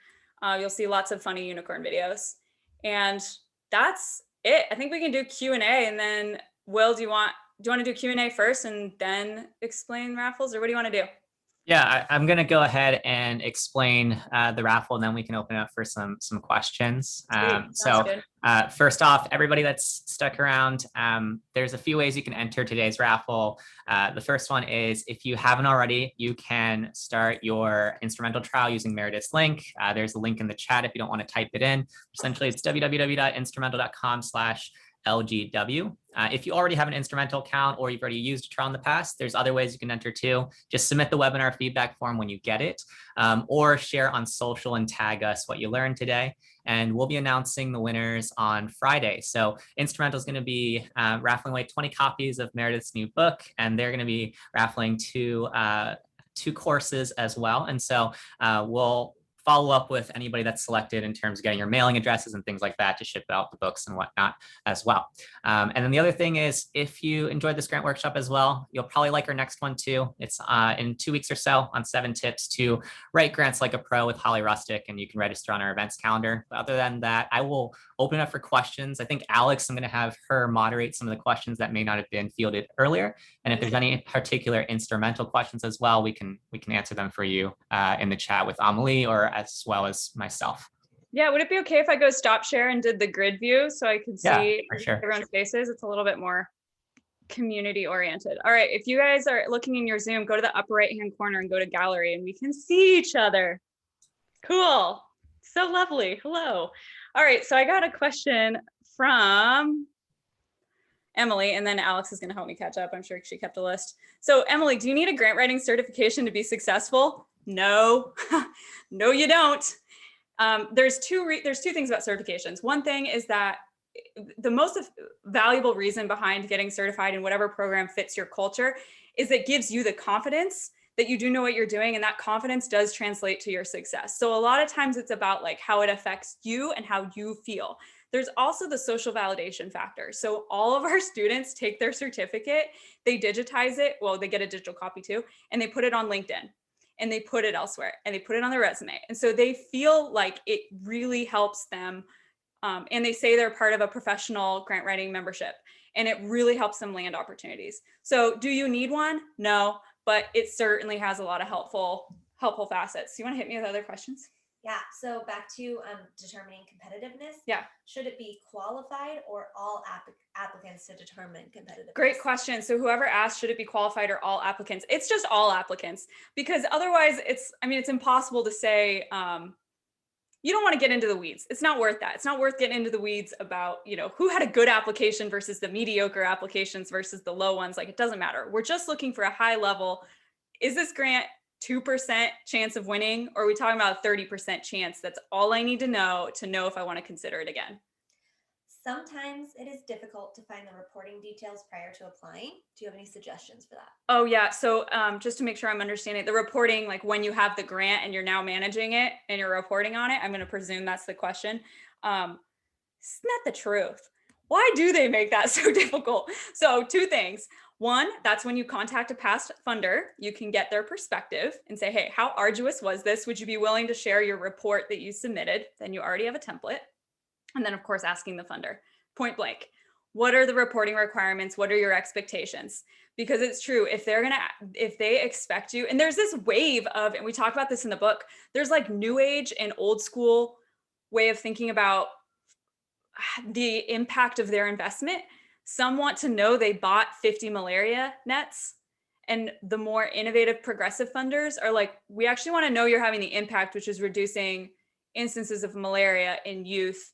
You'll see lots of funny unicorn videos. And that's it. I think we can do Q&A, and then Will, do you want to do Q&A first and then explain raffles, or what do you want to do? Yeah, I'm going to go ahead and explain the raffle, and then we can open up for some questions. First off, everybody that's stuck around, there's a few ways you can enter today's raffle. The first one is, if you haven't already, you can start your Instrumentl trial using Meredith's link. There's a link in the chat if you don't want to type it in. Essentially, it's www.instrumentl.com/LGW. If you already have an Instrumentl account or you've already used a trial in the past, there's other ways you can enter too. Just submit the webinar feedback form when you get it, or share on social and tag us what you learned today. And we'll be announcing the winners on Friday. So Instrumentl is going to be raffling away 20 copies of Meredith's new book, and they're going to be raffling two courses as well. And so we'll follow up with anybody that's selected in terms of getting your mailing addresses and things like that to ship out the books and whatnot as well. And then the other thing is, if you enjoyed this grant workshop as well, you'll probably like our next one too. It's in 2 weeks or so on 7 tips to write grants like a pro with Holly Rustick, and you can register on our events calendar. But other than that, I will open up for questions. I think Alex, I'm going to have her moderate some of the questions that may not have been fielded earlier. And if there's any particular Instrumentl questions as well, we can answer them for you in the chat with Amelie, or as well as myself. Yeah, would it be okay if I go stop share and did the grid view so I can see everyone's faces? It's a little bit more community oriented. All right, if you guys are looking in your Zoom, go to the upper right hand corner and go to gallery, and we can see each other. Cool, so lovely. Hello. All right, so I got a question from Emily, and then Alex is going to help me catch up. I'm sure she kept a list. So Emily, do you need a grant writing certification to be successful? No, no, you don't. There's two things about certifications. One thing is that the most valuable reason behind getting certified in whatever program fits your culture is it gives you the confidence that you do know what you're doing, and that confidence does translate to your success. So a lot of times it's about like how it affects you and how you feel. There's also the social validation factor. So all of our students take their certificate, they digitize it, well, they get a digital copy too, and they put it on LinkedIn, and they put it elsewhere, and they put it on their resume. And so they feel like it really helps them. And they say they're part of a professional grant writing membership, and it really helps them land opportunities. So do you need one? No, but it certainly has a lot of helpful facets. You want to hit me with other questions? Yeah, so back to determining competitiveness. Yeah. Should it be qualified or all applicants to determine competitiveness? Great question. So whoever asked, should it be qualified or all applicants? It's just all applicants, because otherwise it's impossible to say, you don't want to get into the weeds. It's not worth that. It's not worth getting into the weeds about, who had a good application versus the mediocre applications versus the low ones. Like, it doesn't matter. We're just looking for a high level. Is this grant 2% chance of winning, or are we talking about a 30% chance? That's all I need to know if I want to consider it again. Sometimes it is difficult to find the reporting details prior to applying. Do you have any suggestions for that? Oh yeah, so just to make sure I'm understanding, the reporting, like when you have the grant and you're now managing it and you're reporting on it, I'm going to presume that's the question. It's not the truth. Why do they make that so difficult? So 2 things. One, that's when you contact a past funder, you can get their perspective and say, hey, how arduous was this? Would you be willing to share your report that you submitted? Then you already have a template. And then of course, asking the funder, point blank, what are the reporting requirements? What are your expectations? Because it's true, if they expect you, and there's this wave of, and we talk about this in the book, there's like new age and old school way of thinking about the impact of their investment. Some want to know they bought 50 malaria nets, and the more innovative progressive funders are like, we actually want to know you're having the impact, which is reducing instances of malaria in youth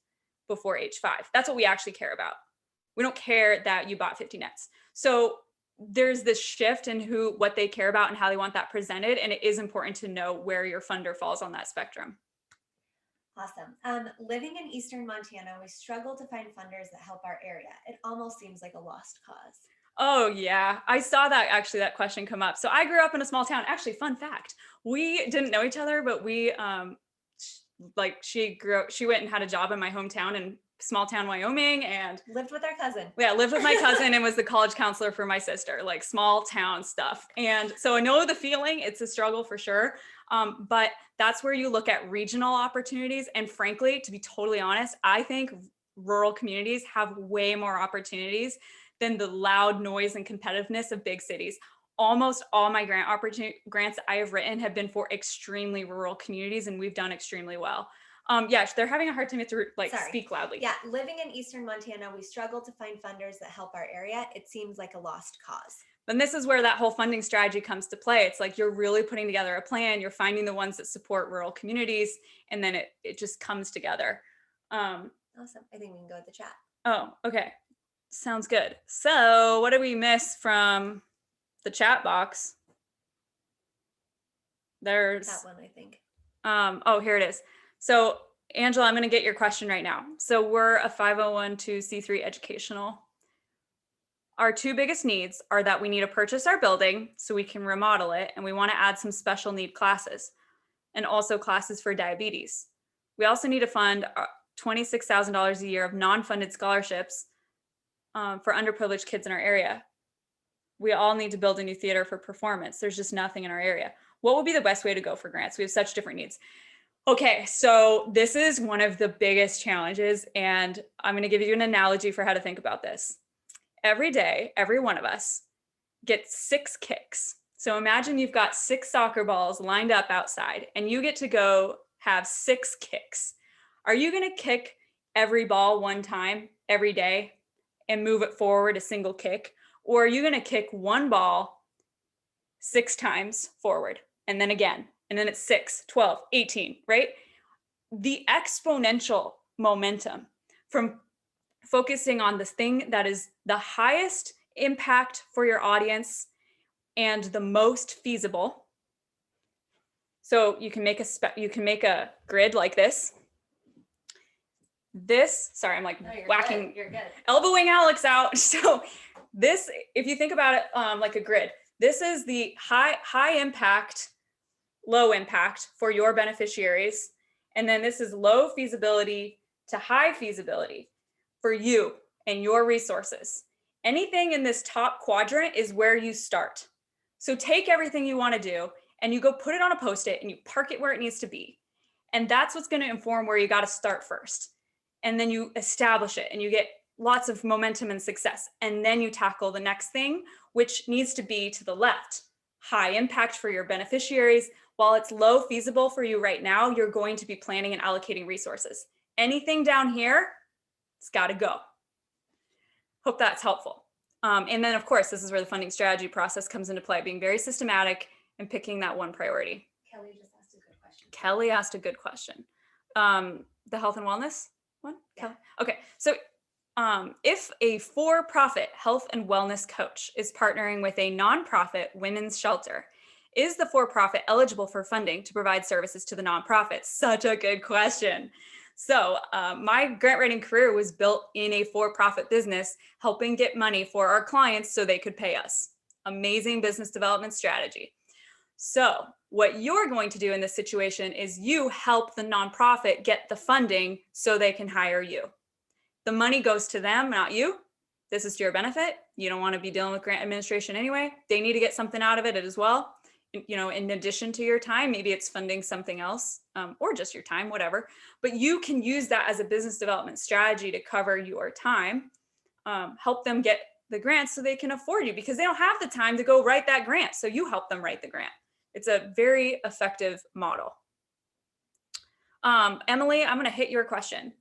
before age 5. That's what we actually care about. We don't care that you bought 50 nets. So there's this shift in what they care about and how they want that presented. And it is important to know where your funder falls on that spectrum. Awesome. Living in Eastern Montana, we struggle to find funders that help our area. It almost seems like a lost cause. Oh yeah, I saw that question come up. So I grew up in a small town. Actually, fun fact, we didn't know each other, but we she went and had a job in my hometown in small town Wyoming, and lived with our cousin. Yeah, lived with my cousin and was the college counselor for my sister, like small town stuff. And so I know the feeling, it's a struggle for sure. But that's where you look at regional opportunities. And frankly, to be totally honest, I think rural communities have way more opportunities than the loud noise and competitiveness of big cities. Almost all my grants I have written have been for extremely rural communities, and we've done extremely well. Yeah, they're having a hard time to speak loudly. Yeah, living in Eastern Montana, we struggle to find funders that help our area. It seems like a lost cause. And this is where that whole funding strategy comes to play. It's like you're really putting together a plan, you're finding the ones that support rural communities, and then it just comes together. Awesome. I think we can go with the chat. Oh, okay. Sounds good. So what did we miss from the chat box? There's that one, I think. Oh, here it is. So Angela, I'm going to get your question right now. So we're a 501(c)(3) educational. Our two biggest needs are that we need to purchase our building so we can remodel it, and we want to add some special need classes and also classes for diabetes. We also need to fund $26,000 a year of non-funded scholarships for underprivileged kids in our area. We all need to build a new theater for performance. There's just nothing in our area. What would be the best way to go for grants? We have such different needs. Okay, so this is one of the biggest challenges, and I'm going to give you an analogy for how to think about this. Every day, every one of us gets 6 kicks. So imagine you've got 6 soccer balls lined up outside, and you get to go have 6 kicks. Are you going to kick every ball one time every day and move it forward a single kick? Or are you going to kick one ball 6 times forward and then again, and then it's 6, 12, 18, right? The exponential momentum from focusing on this thing that is the highest impact for your audience and the most feasible. So you can make a grid like this. Sorry, I'm like whacking, you're good. Elbowing Alex out. So this, if you think about it like a grid, this is the high impact, low impact for your beneficiaries. And then this is low feasibility to high feasibility for you and your resources. Anything in this top quadrant is where you start. So take everything you want to do and you go put it on a Post-it and you park it where it needs to be. And that's what's going to inform where you got to start first. And then you establish it and you get lots of momentum and success. And then you tackle the next thing, which needs to be to the left. High impact for your beneficiaries. While it's low feasible for you right now, you're going to be planning and allocating resources. Anything down here, it's got to go. Hope that's helpful. And then, of course, this is where the funding strategy process comes into play, being very systematic and picking that one priority. Kelly just asked a good question. Kelly asked a good question. The health and wellness one? Yeah. Kelly? Okay, so if a for-profit health and wellness coach is partnering with a nonprofit women's shelter, is the for-profit eligible for funding to provide services to the nonprofit? Such a good question. So my grant writing career was built in a for-profit business, helping get money for our clients so they could pay us. Amazing business development strategy. So what you're going to do in this situation is you help the nonprofit get the funding so they can hire you. The money goes to them, not you. This is to your benefit. You don't want to be dealing with grant administration anyway. They need to get something out of it as well. You know, in addition to your time, maybe it's funding something else or just your time, whatever. But you can use that as a business development strategy to cover your time, help them get the grants so they can afford you because they don't have the time to go write that grant. So you help them write the grant. It's a very effective model. Emily, I'm going to hit your question.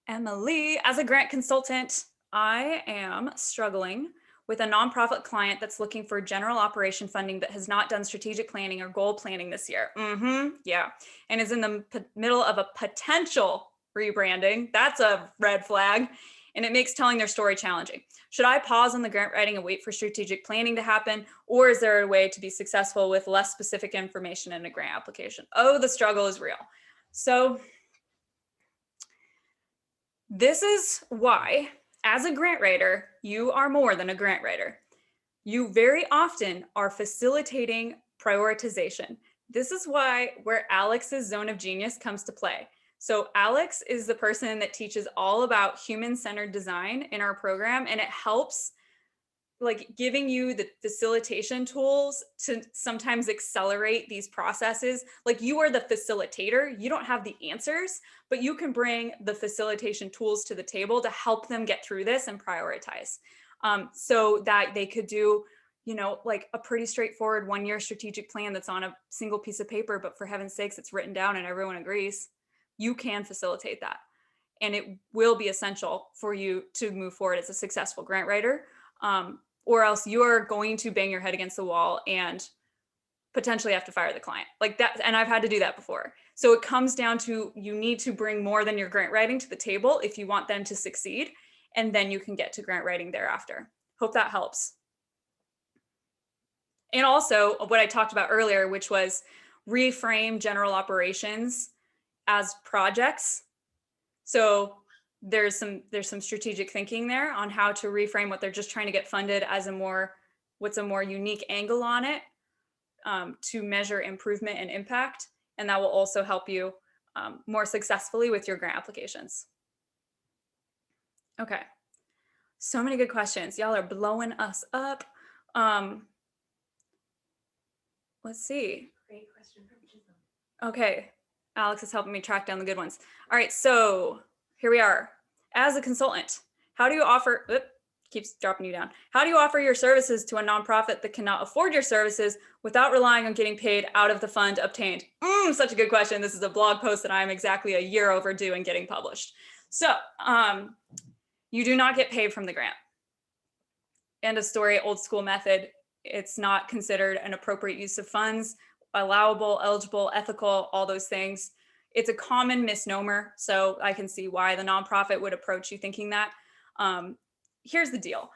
Emily, as a grant consultant, I am struggling with a nonprofit client that's looking for general operation funding but has not done strategic planning or goal planning this year. Yeah, and is in the middle of a potential rebranding. That's a red flag, and it makes telling their story challenging. Should I pause on the grant writing and wait for strategic planning to happen, or is there a way to be successful with less specific information in a grant application? Oh, the struggle is real. So this is why, as a grant writer, you are more than a grant writer. You very often are facilitating prioritization. This is where Alex's zone of genius comes to play. So Alex is the person that teaches all about human-centered design in our program, and it helps like giving you the facilitation tools to sometimes accelerate these processes. Like you are the facilitator, you don't have the answers, but you can bring the facilitation tools to the table to help them get through this and prioritize, so that they could do, you know, like a pretty straightforward 1-year strategic plan that's on a single piece of paper, but for heaven's sakes, it's written down and everyone agrees. You can facilitate that. And it will be essential for you to move forward as a successful grant writer. Or else you're going to bang your head against the wall and potentially have to fire the client like that. And I've had to do that before. So it comes down to, you need to bring more than your grant writing to the table if you want them to succeed. And then you can get to grant writing thereafter. Hope that helps. And also what I talked about earlier, which was reframe general operations as projects. So there's some strategic thinking there on how to reframe what they're just trying to get funded as what's a more unique angle on it, to measure improvement and impact. And that will also help you more successfully with your grant applications. Okay, so many good questions. Y'all are blowing us up. Let's see. Great question from Chisholm. Okay, Alex is helping me track down the good ones. All right, so here we are. As a consultant, how do you offer, keeps dropping you down. How do you offer your services to a nonprofit that cannot afford your services without relying on getting paid out of the fund obtained? Such a good question. This is a blog post that I'm exactly a year overdue in getting published. So you do not get paid from the grant. End of story, old school method. It's not considered an appropriate use of funds, allowable, eligible, ethical, all those things. It's a common misnomer, so I can see why the nonprofit would approach you thinking that. Here's the deal.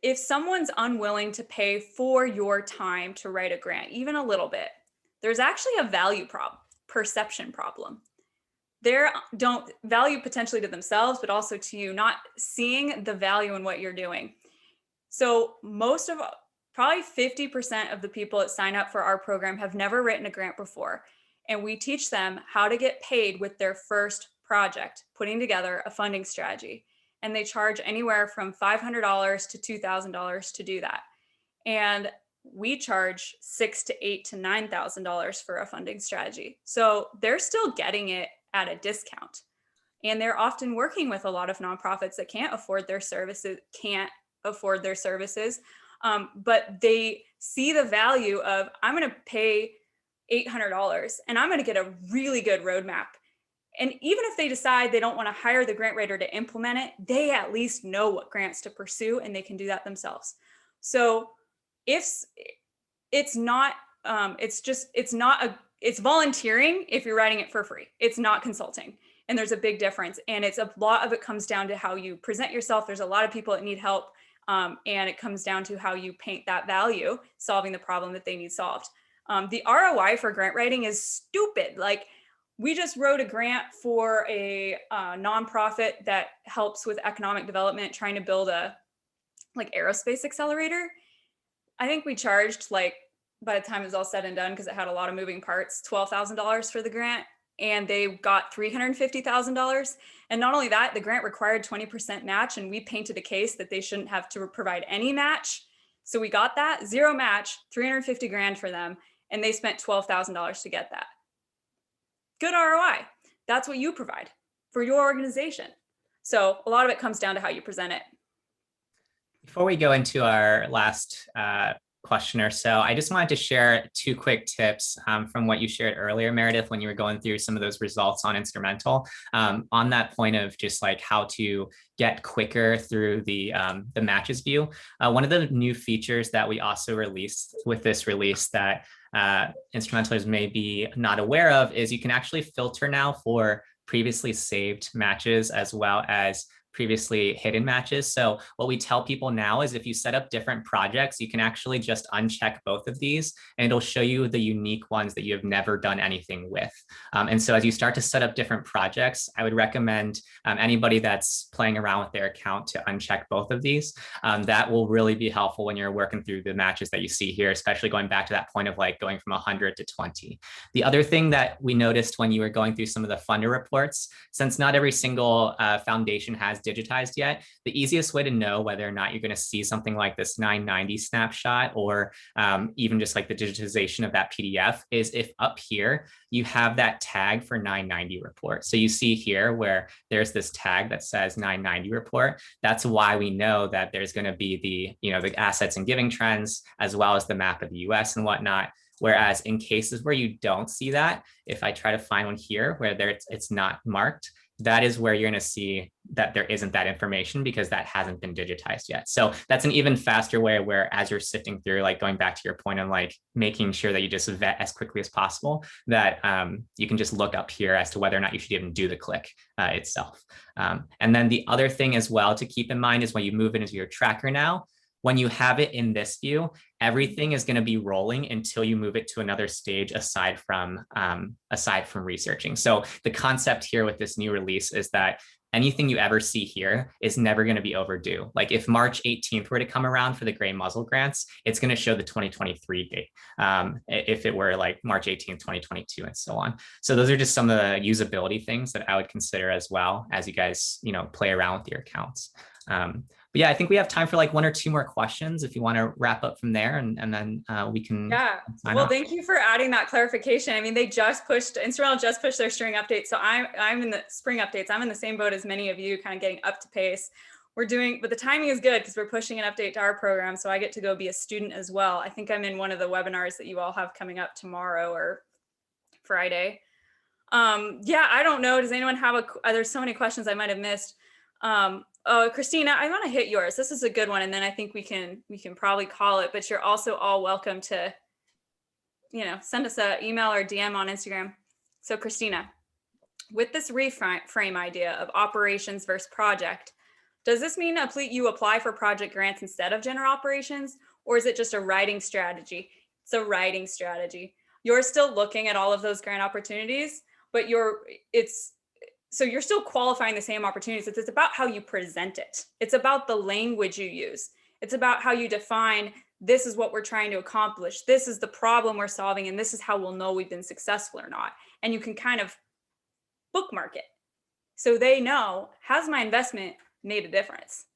If someone's unwilling to pay for your time to write a grant, even a little bit, there's actually a value problem, perception problem. They don't value potentially to themselves, but also to you, not seeing the value in what you're doing. So probably 50% of the people that sign up for our program have never written a grant before. And we teach them how to get paid with their first project, putting together a funding strategy. And they charge anywhere from $500 to $2,000 to do that. And we charge $6,000 to $8,000 to $9,000 for a funding strategy. So they're still getting it at a discount. And they're often working with a lot of nonprofits that can't afford their services, but they see the value of, I'm going to pay $800 and I'm going to get a really good roadmap. And even if they decide they don't want to hire the grant writer to implement it, they at least know what grants to pursue and they can do that themselves. So it's volunteering if you're writing it for free. It's not consulting. And there's a big difference. And a lot of it comes down to how you present yourself. There's a lot of people that need help. And it comes down to how you paint that value, solving the problem that they need solved. The ROI for grant writing is stupid. Like, we just wrote a grant for a nonprofit that helps with economic development, trying to build a aerospace accelerator. I think we charged, like, by the time it was all said and done, because it had a lot of moving parts, $12,000 for the grant, and they got $350,000. And not only that, the grant required 20% match, and we painted a case that they shouldn't have to provide any match. So we got that, zero match, $350,000 for them, and they spent $12,000 to get that. Good ROI. That's what you provide for your organization. So a lot of it comes down to how you present it. Before we go into our last question or so, I just wanted to share 2 quick tips from what you shared earlier, Meredith, when you were going through some of those results on Instrumentl. On that point of just like how to get quicker through the matches view. One of the new features that we also released with this release that Instrumentlers may be not aware of is you can actually filter now for previously saved matches as well as previously hidden matches. So what we tell people now is if you set up different projects, you can actually just uncheck both of these and it'll show you the unique ones that you have never done anything with. And so as you start to set up different projects, I would recommend anybody that's playing around with their account to uncheck both of these. That will really be helpful when you're working through the matches that you see here, especially going back to that point of like going from 100 to 20. The other thing that we noticed when you were going through some of the funder reports, since not every single foundation has digitized yet, the easiest way to know whether or not you're going to see something like this 990 snapshot or even just like the digitization of that PDF is if up here you have that tag for 990 report. So you see here where there's this tag that says 990 report. That's why we know that there's going to be the assets and giving trends, as well as the map of the US and whatnot. Whereas in cases where you don't see that, if I try to find one here where it's not marked, that is where you're going to see that there isn't that information because that hasn't been digitized yet. So that's an even faster way where as you're sifting through, like going back to your point on like making sure that you just vet as quickly as possible, that you can just look up here as to whether or not you should even do the click itself. And then the other thing as well to keep in mind is when you move it into your tracker now, when you have it in this view, everything is going to be rolling until you move it to another stage aside from researching. So the concept here with this new release is that anything you ever see here is never going to be overdue. Like if March 18th were to come around for the gray muzzle grants, it's going to show the 2023 date. If it were like March 18th, 2022 and so on. So those are just some of the usability things that I would consider as well as you guys, play around with your accounts. But yeah, I think we have time for like one or two more questions if you want to wrap up from there and then we can. Yeah, well, thank you for adding that clarification. I mean, Instrumentl just pushed their spring update. So I'm in the spring updates. I'm in the same boat as many of you, kind of getting up to pace. But the timing is good because we're pushing an update to our program. So I get to go be a student as well. I think I'm in one of the webinars that you all have coming up tomorrow or Friday. Yeah, I don't know. Does anyone have there's so many questions I might've missed. Oh, Christina, I want to hit yours. This is a good one. And then I think we can probably call it, but you're also all welcome to, send us an email or DM on Instagram. So Christina, with this reframe idea of operations versus project, does this mean you apply for project grants instead of general operations, or is it just a writing strategy? It's a writing strategy. You're still looking at all of those grant opportunities, but so you're still qualifying the same opportunities. It's about how you present it. It's about the language you use. It's about how you define, this is what we're trying to accomplish. This is the problem we're solving. And this is how we'll know we've been successful or not. And you can kind of bookmark it. So they know, has my investment made a difference?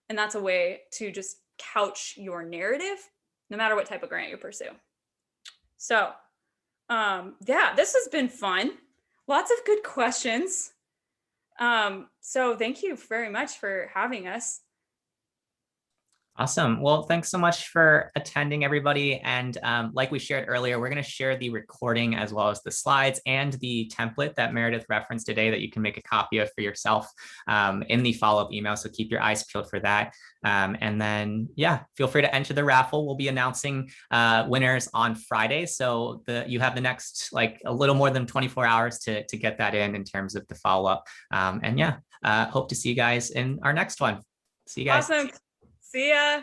And that's a way to just couch your narrative, no matter what type of grant you pursue. So yeah, this has been fun. Lots of good questions. So thank you very much for having us. Awesome. Well, thanks so much for attending, everybody. And like we shared earlier, we're going to share the recording as well as the slides and the template that Meredith referenced today that you can make a copy of for yourself in the follow-up email. So keep your eyes peeled for that. And then, yeah, feel free to enter the raffle. We'll be announcing winners on Friday. So you have the next, like a little more than 24 hours to get that in terms of the follow-up. And yeah, hope to see you guys in our next one. See you guys. Awesome. See ya.